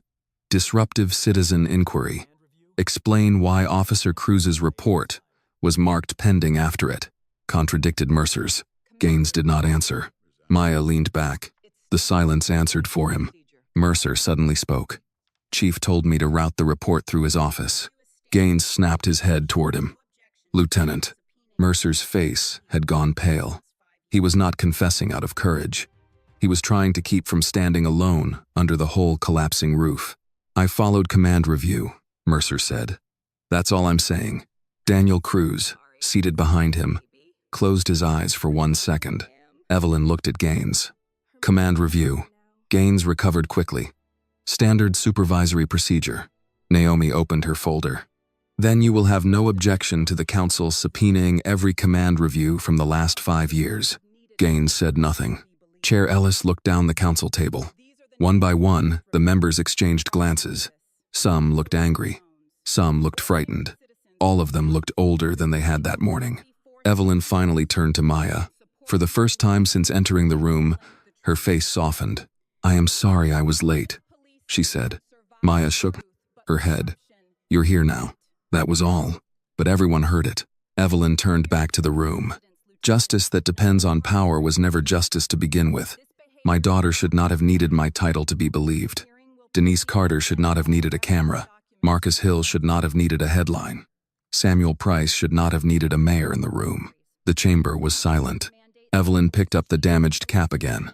disruptive citizen inquiry. Explain why Officer Cruz's report was marked pending after it, contradicted Mercer's. Gaines did not answer. Maya leaned back. The silence answered for him. Mercer suddenly spoke. Chief told me to route the report through his office. Gaines snapped his head toward him. Lieutenant. Mercer's face had gone pale. He was not confessing out of courage. He was trying to keep from standing alone under the whole collapsing roof. I followed command review, Mercer said. That's all I'm saying. Daniel Cruz, seated behind him, closed his eyes for 1 second. Evelyn looked at Gaines. Command review. Gaines recovered quickly. Standard supervisory procedure. Naomi opened her folder. Then you will have no objection to the council subpoenaing every command review from the last 5 years. Gaines said nothing. Chair Ellis looked down the council table. One by one, the members exchanged glances. Some looked angry. Some looked frightened. All of them looked older than they had that morning. Evelyn finally turned to Maya. For the first time since entering the room, her face softened. I am sorry I was late, she said. Maya shook her head. You're here now. That was all. But everyone heard it. Evelyn turned back to the room. Justice that depends on power was never justice to begin with. My daughter should not have needed my title to be believed. Denise Carter should not have needed a camera. Marcus Hill should not have needed a headline. Samuel Price should not have needed a mayor in the room. The chamber was silent. Evelyn picked up the damaged cap again.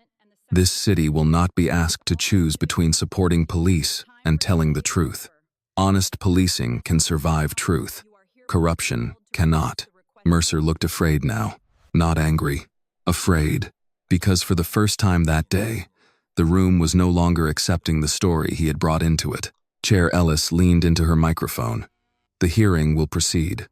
This city will not be asked to choose between supporting police and telling the truth. Honest policing can survive truth. Corruption cannot. Mercer looked afraid now. Not angry. Afraid. Because for the first time that day, the room was no longer accepting the story he had brought into it. Chair Ellis leaned into her microphone. The hearing will proceed.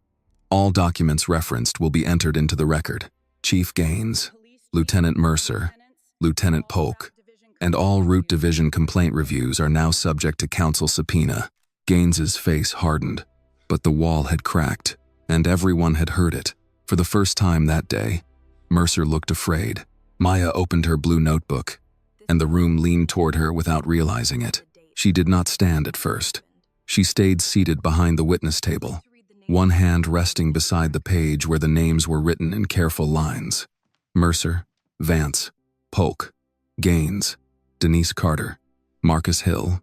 All documents referenced will be entered into the record. Chief Gaines, Lieutenant Mercer, Lieutenant Polk, and all Route Division complaint reviews are now subject to council subpoena. Gaines's face hardened, but the wall had cracked, and everyone had heard it. For the first time that day, Mercer looked afraid. Maya opened her blue notebook, and the room leaned toward her without realizing it. She did not stand at first. She stayed seated behind the witness table, one hand resting beside the page where the names were written in careful lines. Mercer, Vance, Polk, Gaines, Denise Carter, Marcus Hill,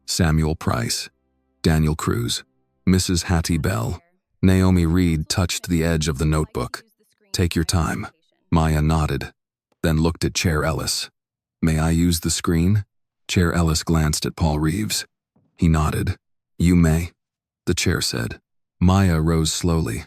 Samuel Price, Daniel Cruz, Mrs. Hattie Bell. Naomi Reed touched the edge of the notebook. Take your time. Maya nodded, then looked at Chair Ellis. May I use the screen? Chair Ellis glanced at Paul Reeves. He nodded. You may, the chair said. Maya rose slowly.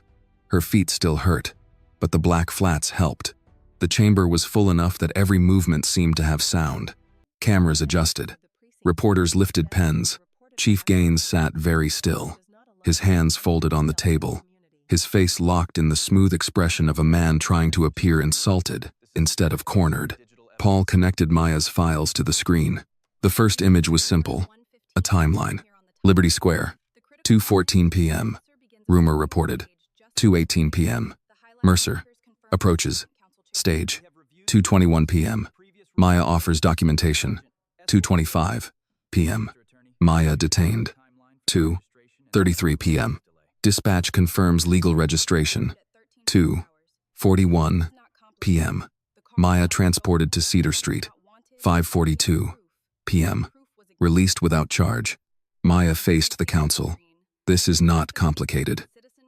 Her feet still hurt, but the black flats helped. The chamber was full enough that every movement seemed to have sound. Cameras adjusted. Reporters lifted pens. Chief Gaines sat very still, his hands folded on the table, his face locked in the smooth expression of a man trying to appear insulted instead of cornered. Paul connected Maya's files to the screen. The first image was simple, a timeline. Liberty Square, 2:14 p.m. Rumor reported, 2:18 p.m. Mercer, approaches. Stage, 2:21 p.m. Maya offers documentation. 2:25 p.m. Maya detained. 2:33 p.m. Dispatch confirms legal registration. 2:41 p.m. Maya transported to Cedar Street. 5:42 p.m. Released without charge. Maya faced the council. This is not complicated.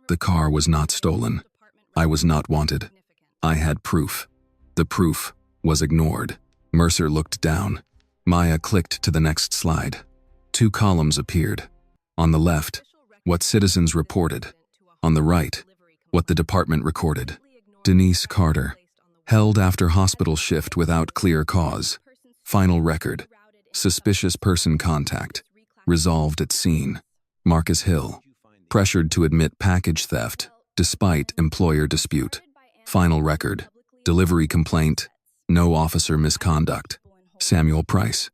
The car was not stolen. I was not wanted. I had proof. The proof was ignored. Mercer looked down. Maya clicked to the next slide. 2 columns appeared. On the left, what citizens reported. On the right, what the department recorded. Denise Carter, held after hospital shift without clear cause. Final record. Suspicious person contact. Resolved at scene. Marcus Hill, pressured to admit package theft, despite employer dispute. Final record. Delivery complaint. No officer misconduct. Samuel Price,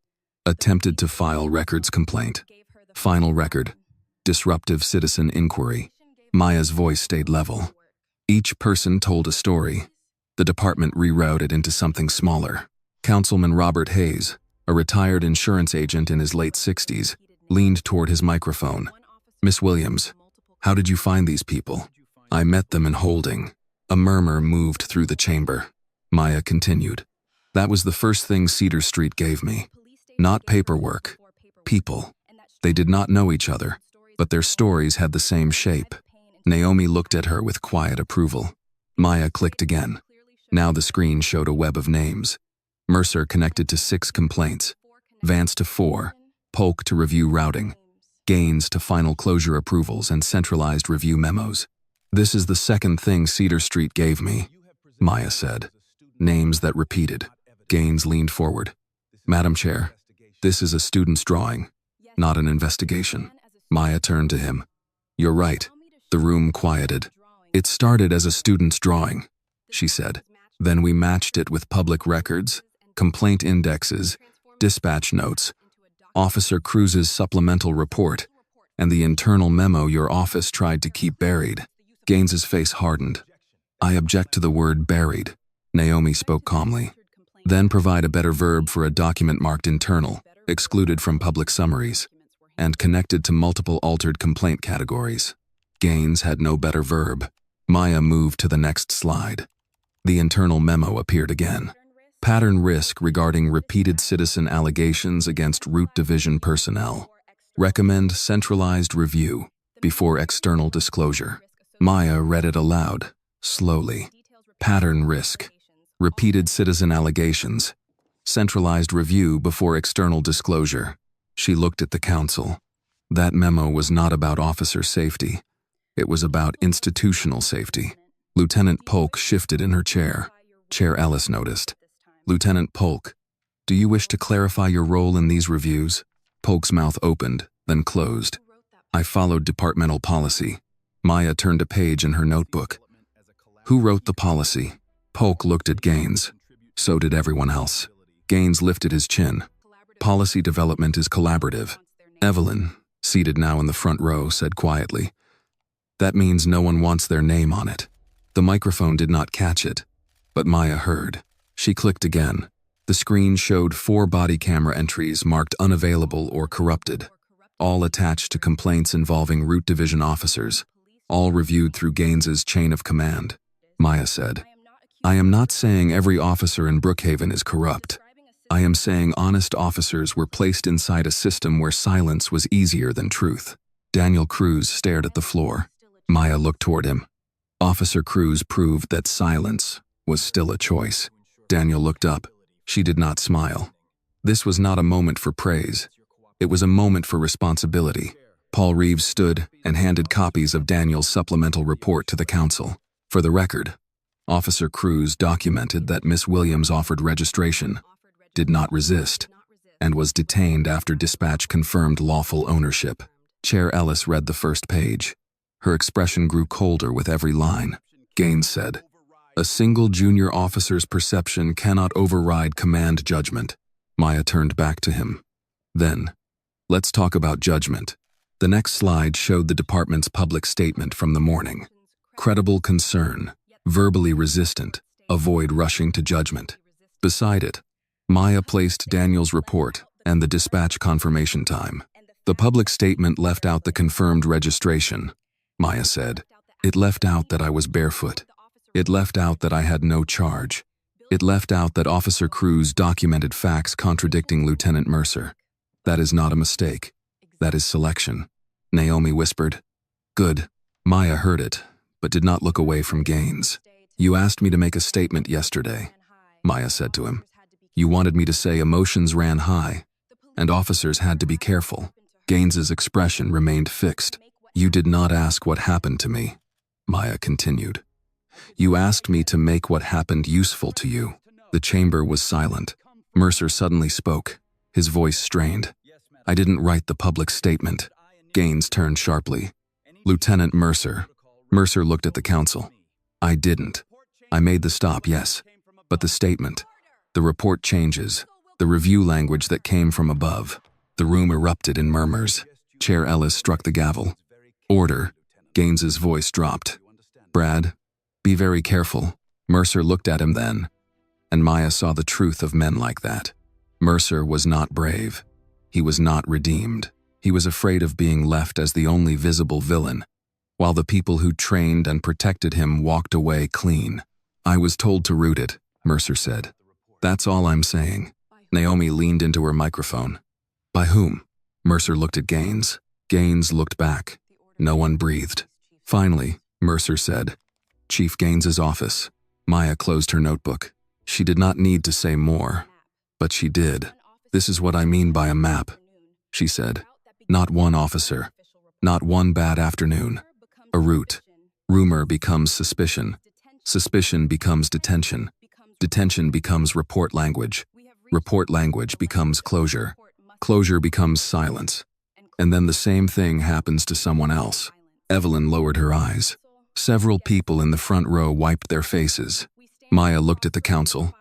attempted to file records complaint. Final record. Disruptive citizen inquiry. Maya's voice stayed level. Each person told a story. The department rerouted into something smaller. Councilman Robert Hayes, a retired insurance agent in his late 60s, leaned toward his microphone. Miss Williams, how did you find these people? I met them in holding. A murmur moved through the chamber. Maya continued. That was the first thing Cedar Street gave me. Not paperwork. People. They did not know each other, but their stories had the same shape. Naomi looked at her with quiet approval. Maya clicked again. Now the screen showed a web of names. Mercer connected to 6 complaints. Vance to 4. Polk to review routing. Gaines to final closure approvals and centralized review memos. This is the second thing Cedar Street gave me, Maya said. Names that repeated. Gaines leaned forward. Madam Chair, this is a student's drawing, not an investigation. Maya turned to him. You're right. The room quieted. It started as a student's drawing, she said. Then we matched it with public records, complaint indexes, dispatch notes, Officer Cruz's supplemental report, and the internal memo your office tried to keep buried. Gaines's face hardened. I object to the word buried, Naomi spoke calmly. Then provide a better verb for a document marked internal, excluded from public summaries, and connected to multiple altered complaint categories. Gaines had no better verb. Maya moved to the next slide. The internal memo appeared again. Pattern risk regarding repeated citizen allegations against Route Division personnel. Recommend centralized review before external disclosure. Maya read it aloud, slowly. Pattern risk. Repeated citizen allegations. Centralized review before external disclosure. She looked at the council. That memo was not about officer safety. It was about institutional safety. Lieutenant Polk shifted in her chair. Chair Ellis noticed. Lieutenant Polk, do you wish to clarify your role in these reviews? Polk's mouth opened, then closed. I followed departmental policy. Maya turned a page in her notebook. Who wrote the policy? Polk looked at Gaines. So did everyone else. Gaines lifted his chin. Policy development is collaborative. Evelyn, seated now in the front row, said quietly. That means no one wants their name on it. The microphone did not catch it, but Maya heard. She clicked again. The screen showed 4 body camera entries marked unavailable or corrupted, all attached to complaints involving Route Division officers, all reviewed through Gaines's chain of command. Maya said, I am not saying every officer in Brookhaven is corrupt. I am saying honest officers were placed inside a system where silence was easier than truth. Daniel Cruz stared at the floor. Maya looked toward him. Officer Cruz proved that silence was still a choice. Daniel looked up. She did not smile. This was not a moment for praise. It was a moment for responsibility. Paul Reeves stood and handed copies of Daniel's supplemental report to the council. For the record, Officer Cruz documented that Miss Williams offered registration, did not resist, and was detained after dispatch confirmed lawful ownership. Chair Ellis read the first page. Her expression grew colder with every line. Gaines said, A single junior officer's perception cannot override command judgment. Maya turned back to him. Then, let's talk about judgment. The next slide showed the department's public statement from the morning. Credible concern, verbally resistant, avoid rushing to judgment. Beside it, Maya placed Daniel's report, and the dispatch confirmation time. The public statement left out the confirmed registration, Maya said. It left out that I was barefoot. It left out that I had no charge. It left out that Officer Cruz documented facts contradicting Lieutenant Mercer. That is not a mistake. That is selection, Naomi whispered. Good. Maya heard it, but did not look away from Gaines. You asked me to make a statement yesterday, Maya said to him. You wanted me to say emotions ran high, and officers had to be careful. Gaines's expression remained fixed. You did not ask what happened to me, Maya continued. You asked me to make what happened useful to you. The chamber was silent. Mercer suddenly spoke, his voice strained. I didn't write the public statement. Gaines turned sharply. Lieutenant Mercer. Mercer looked at the counsel. I didn't. I made the stop, yes. But the statement, the report changes, the review language that came from above. The room erupted in murmurs. Chair Ellis struck the gavel. Order. Gaines's voice dropped. Brad, be very careful. Mercer looked at him then, and Maya saw the truth of men like that. Mercer was not brave. He was not redeemed. He was afraid of being left as the only visible villain, while the people who trained and protected him walked away clean. I was told to root it, Mercer said. That's all I'm saying. Naomi leaned into her microphone. By whom? Mercer looked at Gaines. Gaines looked back. No one breathed. Finally, Mercer said, Chief Gaines's office. Maya closed her notebook. She did not need to say more, but she did. This is what I mean by a map, she said. Not one officer. Not one bad afternoon. A route. Rumor becomes suspicion. Suspicion becomes detention. Detention becomes report language. Report language becomes closure. Closure becomes silence. And then the same thing happens to someone else. Evelyn lowered her eyes. Several people in the front row wiped their faces. Maya looked at the counsel,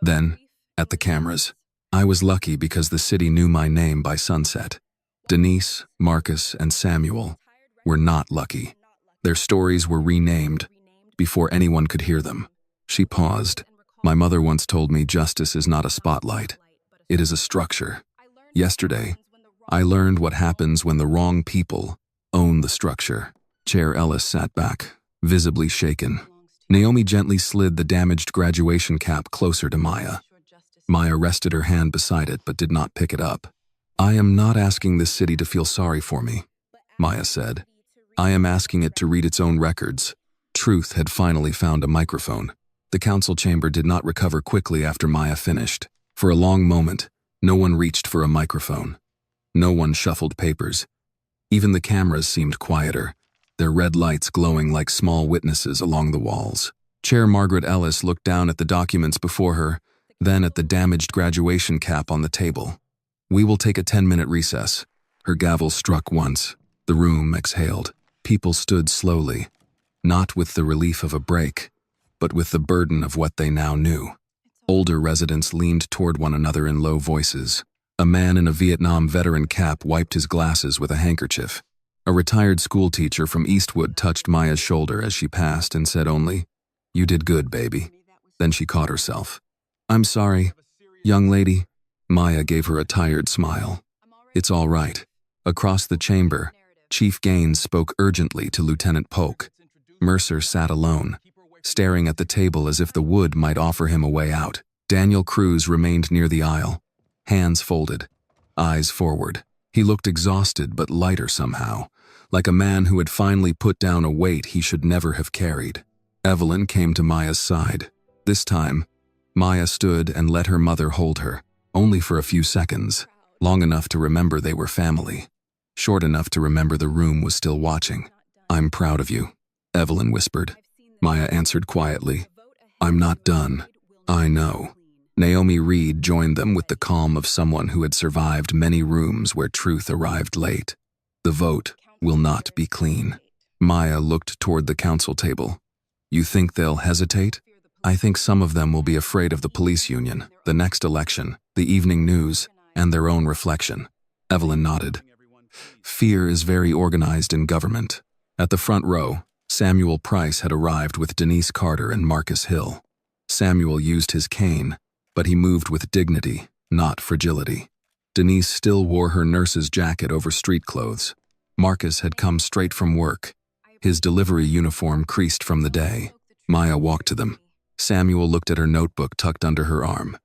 then at the cameras. I was lucky because the city knew my name by sunset. Denise, Marcus, and Samuel were not lucky. Their stories were renamed before anyone could hear them. She paused. My mother once told me justice is not a spotlight. It is a structure. Yesterday, I learned what happens when the wrong people own the structure. Chair Ellis sat back, visibly shaken. Naomi gently slid the damaged graduation cap closer to Maya. Maya rested her hand beside it but did not pick it up. I am not asking this city to feel sorry for me, Maya said. I am asking it to read its own records. Truth had finally found a microphone. The council chamber did not recover quickly after Maya finished. For a long moment, no one reached for a microphone. No one shuffled papers. Even the cameras seemed quieter, their red lights glowing like small witnesses along the walls. Chair Margaret Ellis looked down at the documents before her, then at the damaged graduation cap on the table. We will take a 10-minute recess. Her gavel struck once. The room exhaled. People stood slowly, not with the relief of a break, but with the burden of what they now knew. Older residents leaned toward one another in low voices. A man in a Vietnam veteran cap wiped his glasses with a handkerchief. A retired schoolteacher from Eastwood touched Maya's shoulder as she passed and said only, "You did good, baby." Then she caught herself. "I'm sorry, young lady." Maya gave her a tired smile. "It's all right." Across the chamber, Chief Gaines spoke urgently to Lieutenant Polk. Mercer sat alone, staring at the table as if the wood might offer him a way out. Daniel Cruz remained near the aisle, hands folded, eyes forward. He looked exhausted but lighter somehow, like a man who had finally put down a weight he should never have carried. Evelyn came to Maya's side. This time, Maya stood and let her mother hold her, only for a few seconds, long enough to remember they were family, short enough to remember the room was still watching. "I'm proud of you," Evelyn whispered. Maya answered quietly, "I'm not done. I know." Naomi Reed joined them with the calm of someone who had survived many rooms where truth arrived late. "The vote will not be clean." Maya looked toward the council table. "You think they'll hesitate?" "I think some of them will be afraid of the police union, the next election, the evening news, and their own reflection." Evelyn nodded. "Fear is very organized in government." At the front row, Samuel Price had arrived with Denise Carter and Marcus Hill. Samuel used his cane, but he moved with dignity, not fragility. Denise still wore her nurse's jacket over street clothes. Marcus had come straight from work. His delivery uniform creased from the day. Maya walked to them. Samuel looked at her notebook tucked under her arm.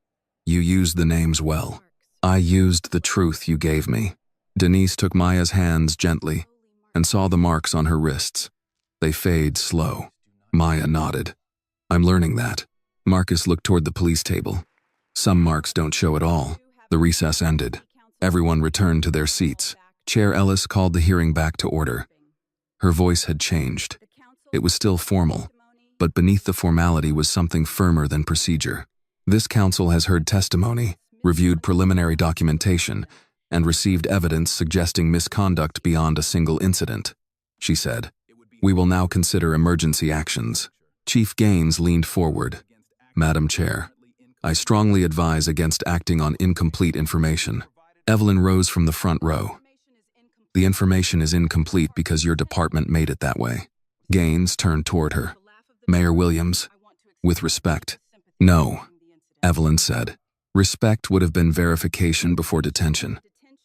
You used the names well. I used the truth you gave me. Denise took Maya's hands gently and saw the marks on her wrists. They fade slow. Maya nodded. I'm learning that. Marcus looked toward the police table. Some marks don't show at all. The recess ended. Everyone returned to their seats. Chair Ellis called the hearing back to order. Her voice had changed. It was still formal, but beneath the formality was something firmer than procedure. This council has heard testimony, reviewed preliminary documentation, and received evidence suggesting misconduct beyond a single incident, she said. We will now consider emergency actions. Chief Gaines leaned forward. Madam Chair, I strongly advise against acting on incomplete information. Evelyn rose from the front row. The information is incomplete because your department made it that way. Gaines turned toward her. Mayor Williams, with respect. No, Evelyn said. Respect would have been verification before detention.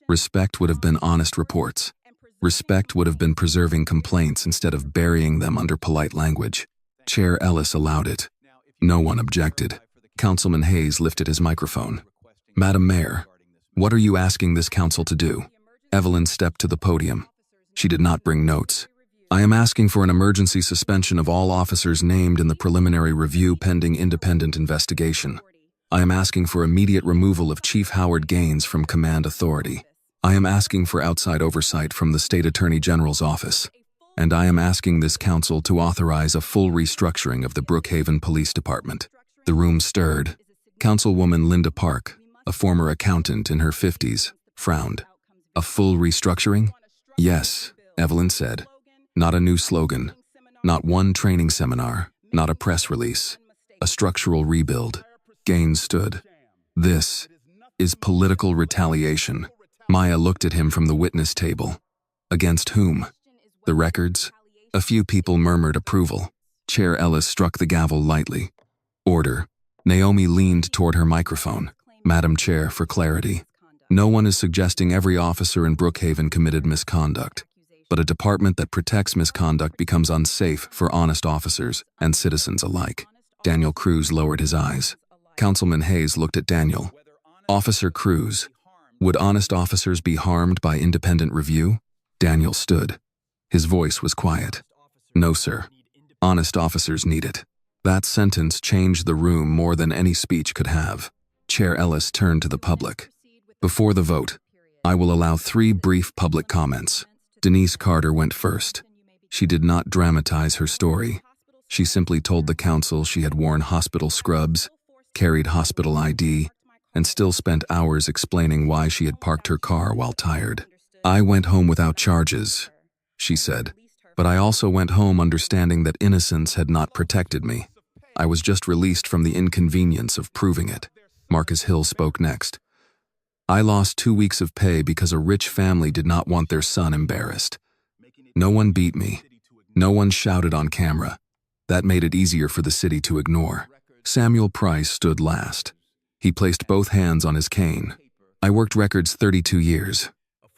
Respect would have been honest reports. Respect would have been preserving complaints instead of burying them under polite language. Chair Ellis allowed it. No one objected. Councilman Hayes lifted his microphone. Madam Mayor, what are you asking this council to do? Evelyn stepped to the podium. She did not bring notes. I am asking for an emergency suspension of all officers named in the preliminary review pending independent investigation. I am asking for immediate removal of Chief Howard Gaines from command authority. I am asking for outside oversight from the State Attorney General's office. And I am asking this council to authorize a full restructuring of the Brookhaven Police Department. The room stirred. Councilwoman Linda Park, a former accountant in her 50s, frowned. A full restructuring? Yes, Evelyn said. Not a new slogan. Not one training seminar. Not a press release. A structural rebuild. Gaines stood. This is political retaliation. Maya looked at him from the witness table. Against whom? The records? A few people murmured approval. Chair Ellis struck the gavel lightly. Order. Naomi leaned toward her microphone. Madam Chair, for clarity. No one is suggesting every officer in Brookhaven committed misconduct, but a department that protects misconduct becomes unsafe for honest officers and citizens alike. Daniel Cruz lowered his eyes. Councilman Hayes looked at Daniel. Officer Cruz, would honest officers be harmed by independent review? Daniel stood. His voice was quiet. No, sir. Honest officers need it. That sentence changed the room more than any speech could have. Chair Ellis turned to the public. Before the vote, I will allow 3 brief public comments. Denise Carter went first. She did not dramatize her story. She simply told the council she had worn hospital scrubs, carried hospital ID, and still spent hours explaining why she had parked her car while tired. I went home without charges, she said, but I also went home understanding that innocence had not protected me. I was just released from the inconvenience of proving it. Marcus Hill spoke next. I lost 2 weeks of pay because a rich family did not want their son embarrassed. No one beat me. No one shouted on camera. That made it easier for the city to ignore. Samuel Price stood last. He placed both hands on his cane. I worked records 32 years.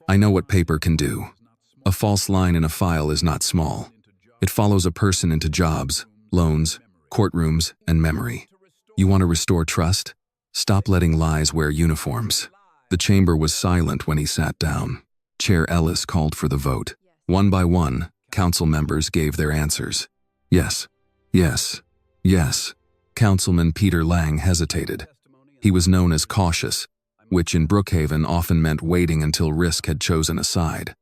I know what paper can do. A false line in a file is not small. It follows a person into jobs, loans, courtrooms, and memory. You want to restore trust? Stop letting lies wear uniforms. The chamber was silent when he sat down. Chair Ellis called for the vote. One by one, council members gave their answers. Yes, yes, yes. Councilman Peter Lang hesitated. He was known as cautious, which in Brookhaven often meant waiting until risk had chosen a side.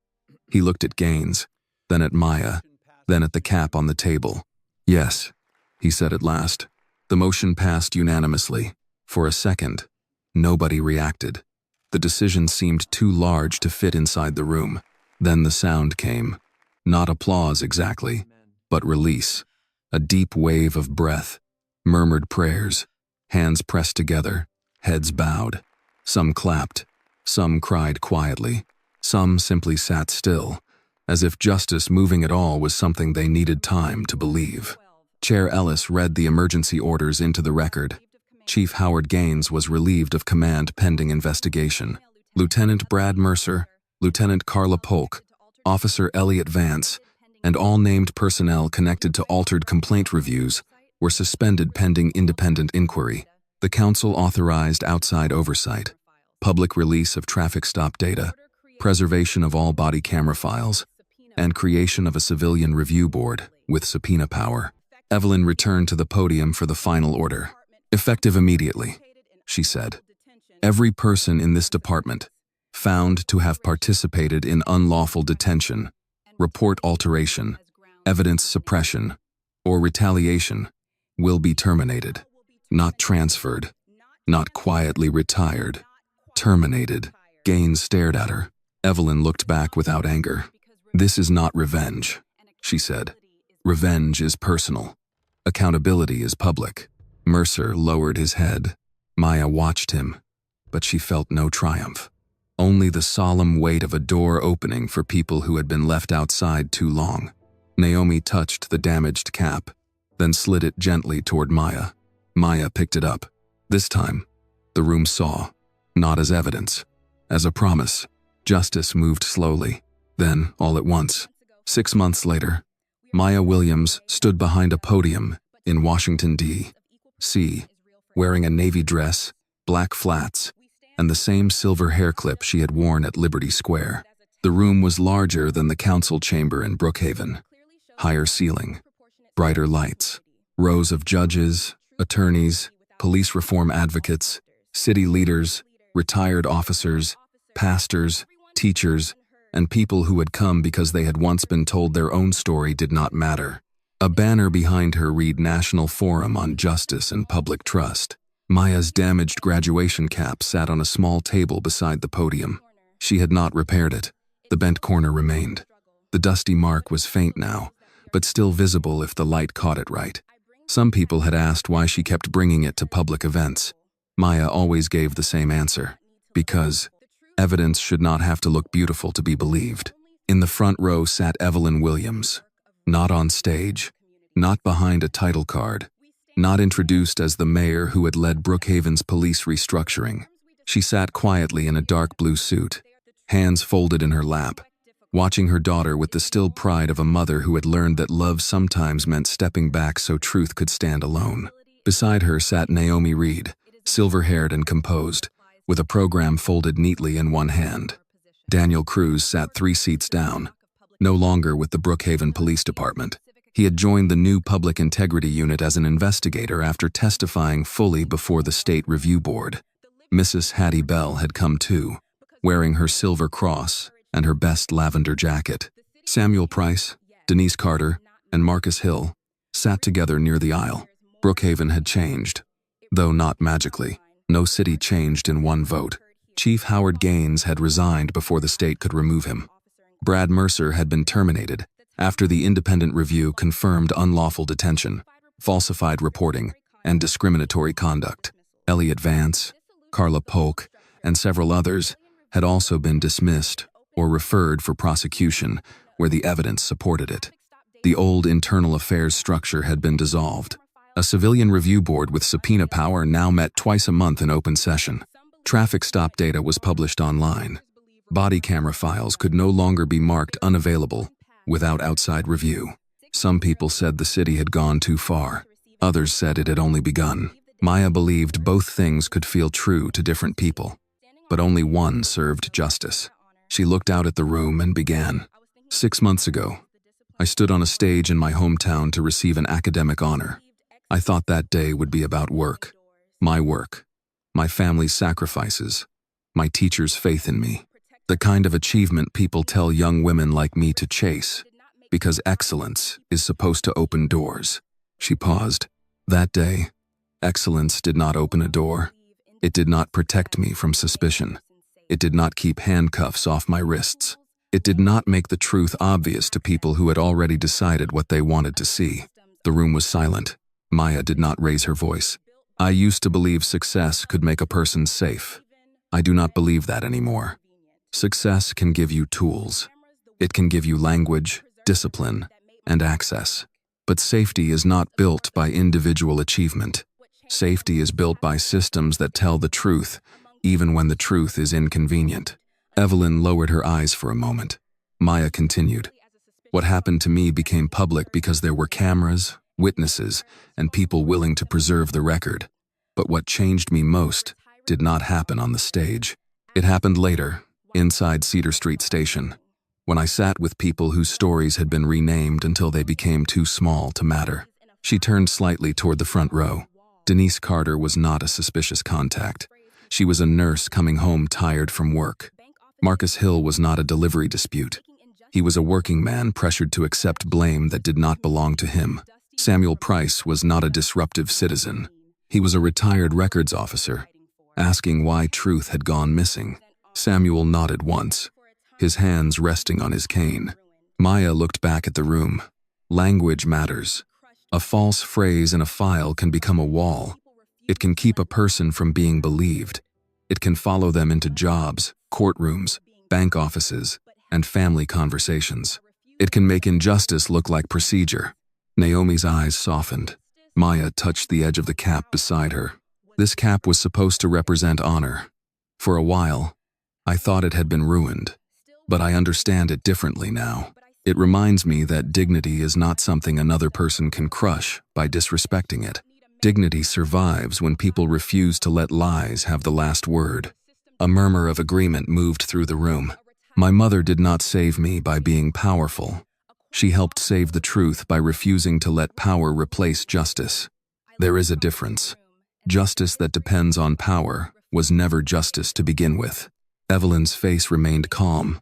He looked at Gaines, then at Maya, then at the cap on the table. Yes, he said at last. The motion passed unanimously. For a second, nobody reacted. The decision seemed too large to fit inside the room. Then the sound came. Not applause exactly, but release. A deep wave of breath. Murmured prayers. Hands pressed together. Heads bowed. Some clapped. Some cried quietly. Some simply sat still, as if justice moving at all was something they needed time to believe. Chair Ellis read the emergency orders into the record. Chief Howard Gaines was relieved of command pending investigation. Lieutenant Brad Mercer, Lieutenant Carla Polk, Officer Elliot Vance, and all named personnel connected to altered complaint reviews were suspended pending independent inquiry. The council authorized outside oversight, public release of traffic stop data, preservation of all body camera files, and creation of a civilian review board with subpoena power. Evelyn returned to the podium for the final order. "Effective immediately," she said. "Every person in this department found to have participated in unlawful detention, report alteration, evidence suppression, or retaliation will be terminated, not transferred, not quietly retired, terminated." Gaines stared at her. Evelyn looked back without anger. "This is not revenge," she said. "Revenge is personal. Accountability is public." Mercer lowered his head. Maya watched him, but she felt no triumph. Only the solemn weight of a door opening for people who had been left outside too long. Naomi touched the damaged cap, then slid it gently toward Maya. Maya picked it up. This time, the room saw, not as evidence, as a promise. Justice moved slowly. Then, all at once, 6 months later, Maya Williams stood behind a podium in Washington, D.C., wearing a navy dress, black flats, and the same silver hair clip she had worn at Liberty Square. The room was larger than the council chamber in Brookhaven. Higher ceiling, brighter lights, rows of judges, attorneys, police reform advocates, city leaders, retired officers, pastors, teachers, and people who had come because they had once been told their own story did not matter. A banner behind her read National Forum on Justice and Public Trust. Maya's damaged graduation cap sat on a small table beside the podium. She had not repaired it. The bent corner remained. The dusty mark was faint now, but still visible if the light caught it right. Some people had asked why she kept bringing it to public events. Maya always gave the same answer. Because evidence should not have to look beautiful to be believed. In the front row sat Evelyn Williams. Not on stage, not behind a title card, not introduced as the mayor who had led Brookhaven's police restructuring. She sat quietly in a dark blue suit, hands folded in her lap, watching her daughter with the still pride of a mother who had learned that love sometimes meant stepping back so truth could stand alone. Beside her sat Naomi Reed, silver-haired and composed, with a program folded neatly in one hand. Daniel Cruz sat 3 seats down, no longer with the Brookhaven Police Department. He had joined the new Public Integrity Unit as an investigator after testifying fully before the State Review Board. Mrs. Hattie Bell had come too, wearing her silver cross and her best lavender jacket. Samuel Price, Denise Carter, and Marcus Hill sat together near the aisle. Brookhaven had changed, though not magically. No city changed in one vote. Chief Howard Gaines had resigned before the state could remove him. Brad Mercer had been terminated after the independent review confirmed unlawful detention, falsified reporting, and discriminatory conduct. Elliot Vance, Carla Polk, and several others had also been dismissed or referred for prosecution where the evidence supported it. The old internal affairs structure had been dissolved. A civilian review board with subpoena power now met twice a month in open session. Traffic stop data was published online. Body camera files could no longer be marked unavailable without outside review. Some people said the city had gone too far. Others said it had only begun. Maya believed both things could feel true to different people, but only one served justice. She looked out at the room and began. 6 months ago, I stood on a stage in my hometown to receive an academic honor. I thought that day would be about work, my family's sacrifices, my teacher's faith in me. The kind of achievement people tell young women like me to chase, because excellence is supposed to open doors. She paused. That day, excellence did not open a door. It did not protect me from suspicion. It did not keep handcuffs off my wrists. It did not make the truth obvious to people who had already decided what they wanted to see. The room was silent. Maya did not raise her voice. I used to believe success could make a person safe. I do not believe that anymore. Success can give you tools. It can give you language, discipline, and access. But safety is not built by individual achievement. Safety is built by systems that tell the truth even when the truth is inconvenient. Evelyn lowered her eyes for a moment. Maya continued. What happened to me became public because there were cameras, witnesses, and people willing to preserve the record. But what changed me most did not happen on the stage. It happened later, inside Cedar Street Station, when I sat with people whose stories had been renamed until they became too small to matter. She turned slightly toward the front row. Denise Carter was not a suspicious contact. She was a nurse coming home tired from work. Marcus Hill was not a delivery dispute. He was a working man pressured to accept blame that did not belong to him. Samuel Price was not a disruptive citizen. He was a retired records officer, asking why truth had gone missing. Samuel nodded once, his hands resting on his cane. Maya looked back at the room. Language matters. A false phrase in a file can become a wall. It can keep a person from being believed. It can follow them into jobs, courtrooms, bank offices, and family conversations. It can make injustice look like procedure. Naomi's eyes softened. Maya touched the edge of the cap beside her. This cap was supposed to represent honor. For a while, I thought it had been ruined, but I understand it differently now. It reminds me that dignity is not something another person can crush by disrespecting it. Dignity survives when people refuse to let lies have the last word. A murmur of agreement moved through the room. My mother did not save me by being powerful. She helped save the truth by refusing to let power replace justice. There is a difference. Justice that depends on power was never justice to begin with. Evelyn's face remained calm,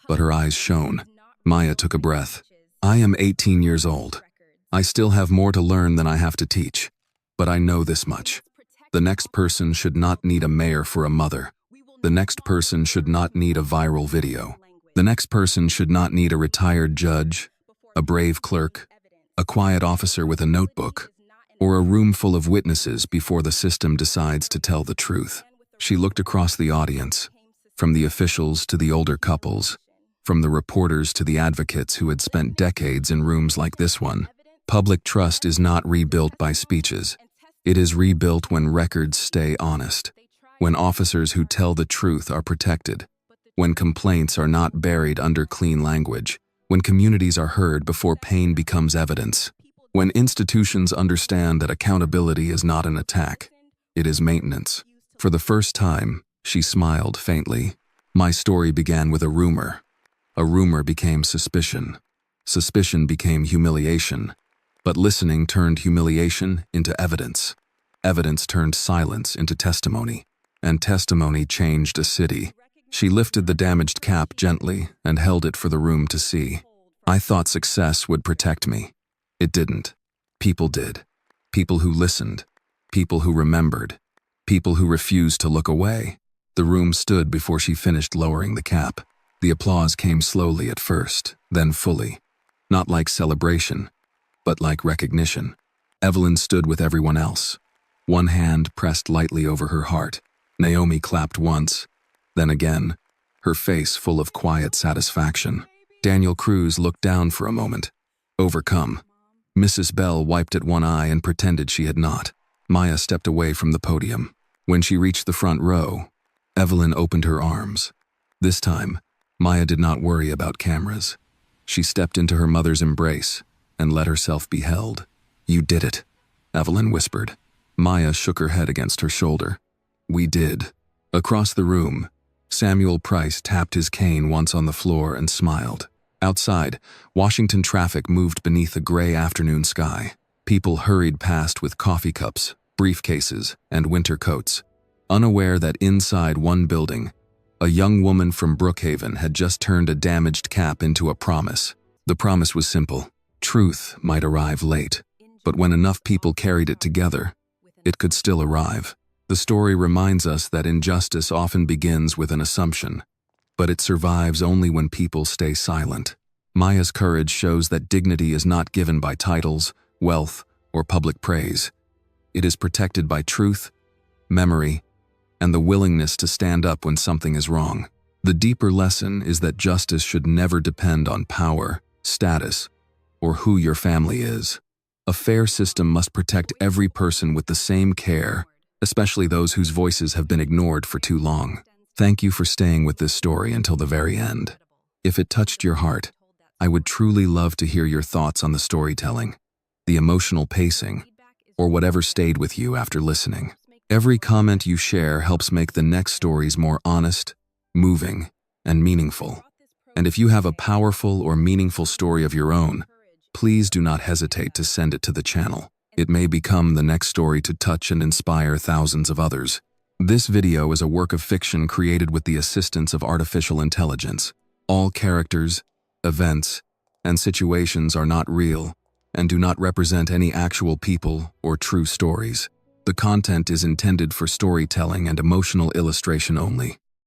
but her eyes shone. Maya took a breath. I am 18 years old. I still have more to learn than I have to teach. But I know this much. The next person should not need a mayor for a mother. The next person should not need a viral video. The next person should not need a retired judge, a brave clerk, a quiet officer with a notebook, or a room full of witnesses before the system decides to tell the truth. She looked across the audience, from the officials to the older couples, from the reporters to the advocates who had spent decades in rooms like this one. Public trust is not rebuilt by speeches. It is rebuilt when records stay honest, when officers who tell the truth are protected, when complaints are not buried under clean language, when communities are heard before pain becomes evidence, when institutions understand that accountability is not an attack, it is maintenance. For the first time, she smiled faintly. My story began with a rumor. A rumor became suspicion. Suspicion became humiliation. But listening turned humiliation into evidence. Evidence turned silence into testimony. And testimony changed a city. She lifted the damaged cap gently and held it for the room to see. I thought success would protect me. It didn't. People did. People who listened. People who remembered. People who refused to look away. The room stood before she finished lowering the cap. The applause came slowly at first, then fully. Not like celebration, but like recognition. Evelyn stood with everyone else. One hand pressed lightly over her heart. Naomi clapped once, then again, her face full of quiet satisfaction. Daniel Cruz looked down for a moment, overcome. Mrs. Bell wiped at one eye and pretended she had not. Maya stepped away from the podium. When she reached the front row, Evelyn opened her arms. This time, Maya did not worry about cameras. She stepped into her mother's embrace and let herself be held. You did it, Evelyn whispered. Maya shook her head against her shoulder. We did. Across the room, Samuel Price tapped his cane once on the floor and smiled. Outside, Washington traffic moved beneath a gray afternoon sky. People hurried past with coffee cups, briefcases, and winter coats, unaware that inside one building, a young woman from Brookhaven had just turned a damaged cap into a promise. The promise was simple. Truth might arrive late, but when enough people carried it together, it could still arrive. The story reminds us that injustice often begins with an assumption, but it survives only when people stay silent. Maya's courage shows that dignity is not given by titles, wealth, or public praise. It is protected by truth, memory, and the willingness to stand up when something is wrong. The deeper lesson is that justice should never depend on power, status, or who your family is. A fair system must protect every person with the same care, especially those whose voices have been ignored for too long. Thank you for staying with this story until the very end. If it touched your heart, I would truly love to hear your thoughts on the storytelling, the emotional pacing, or whatever stayed with you after listening. Every comment you share helps make the next stories more honest, moving, and meaningful. And if you have a powerful or meaningful story of your own, please do not hesitate to send it to the channel. It may become the next story to touch and inspire thousands of others. This video is a work of fiction created with the assistance of artificial intelligence. All characters, events, and situations are not real and do not represent any actual people or true stories. The content is intended for storytelling and emotional illustration only.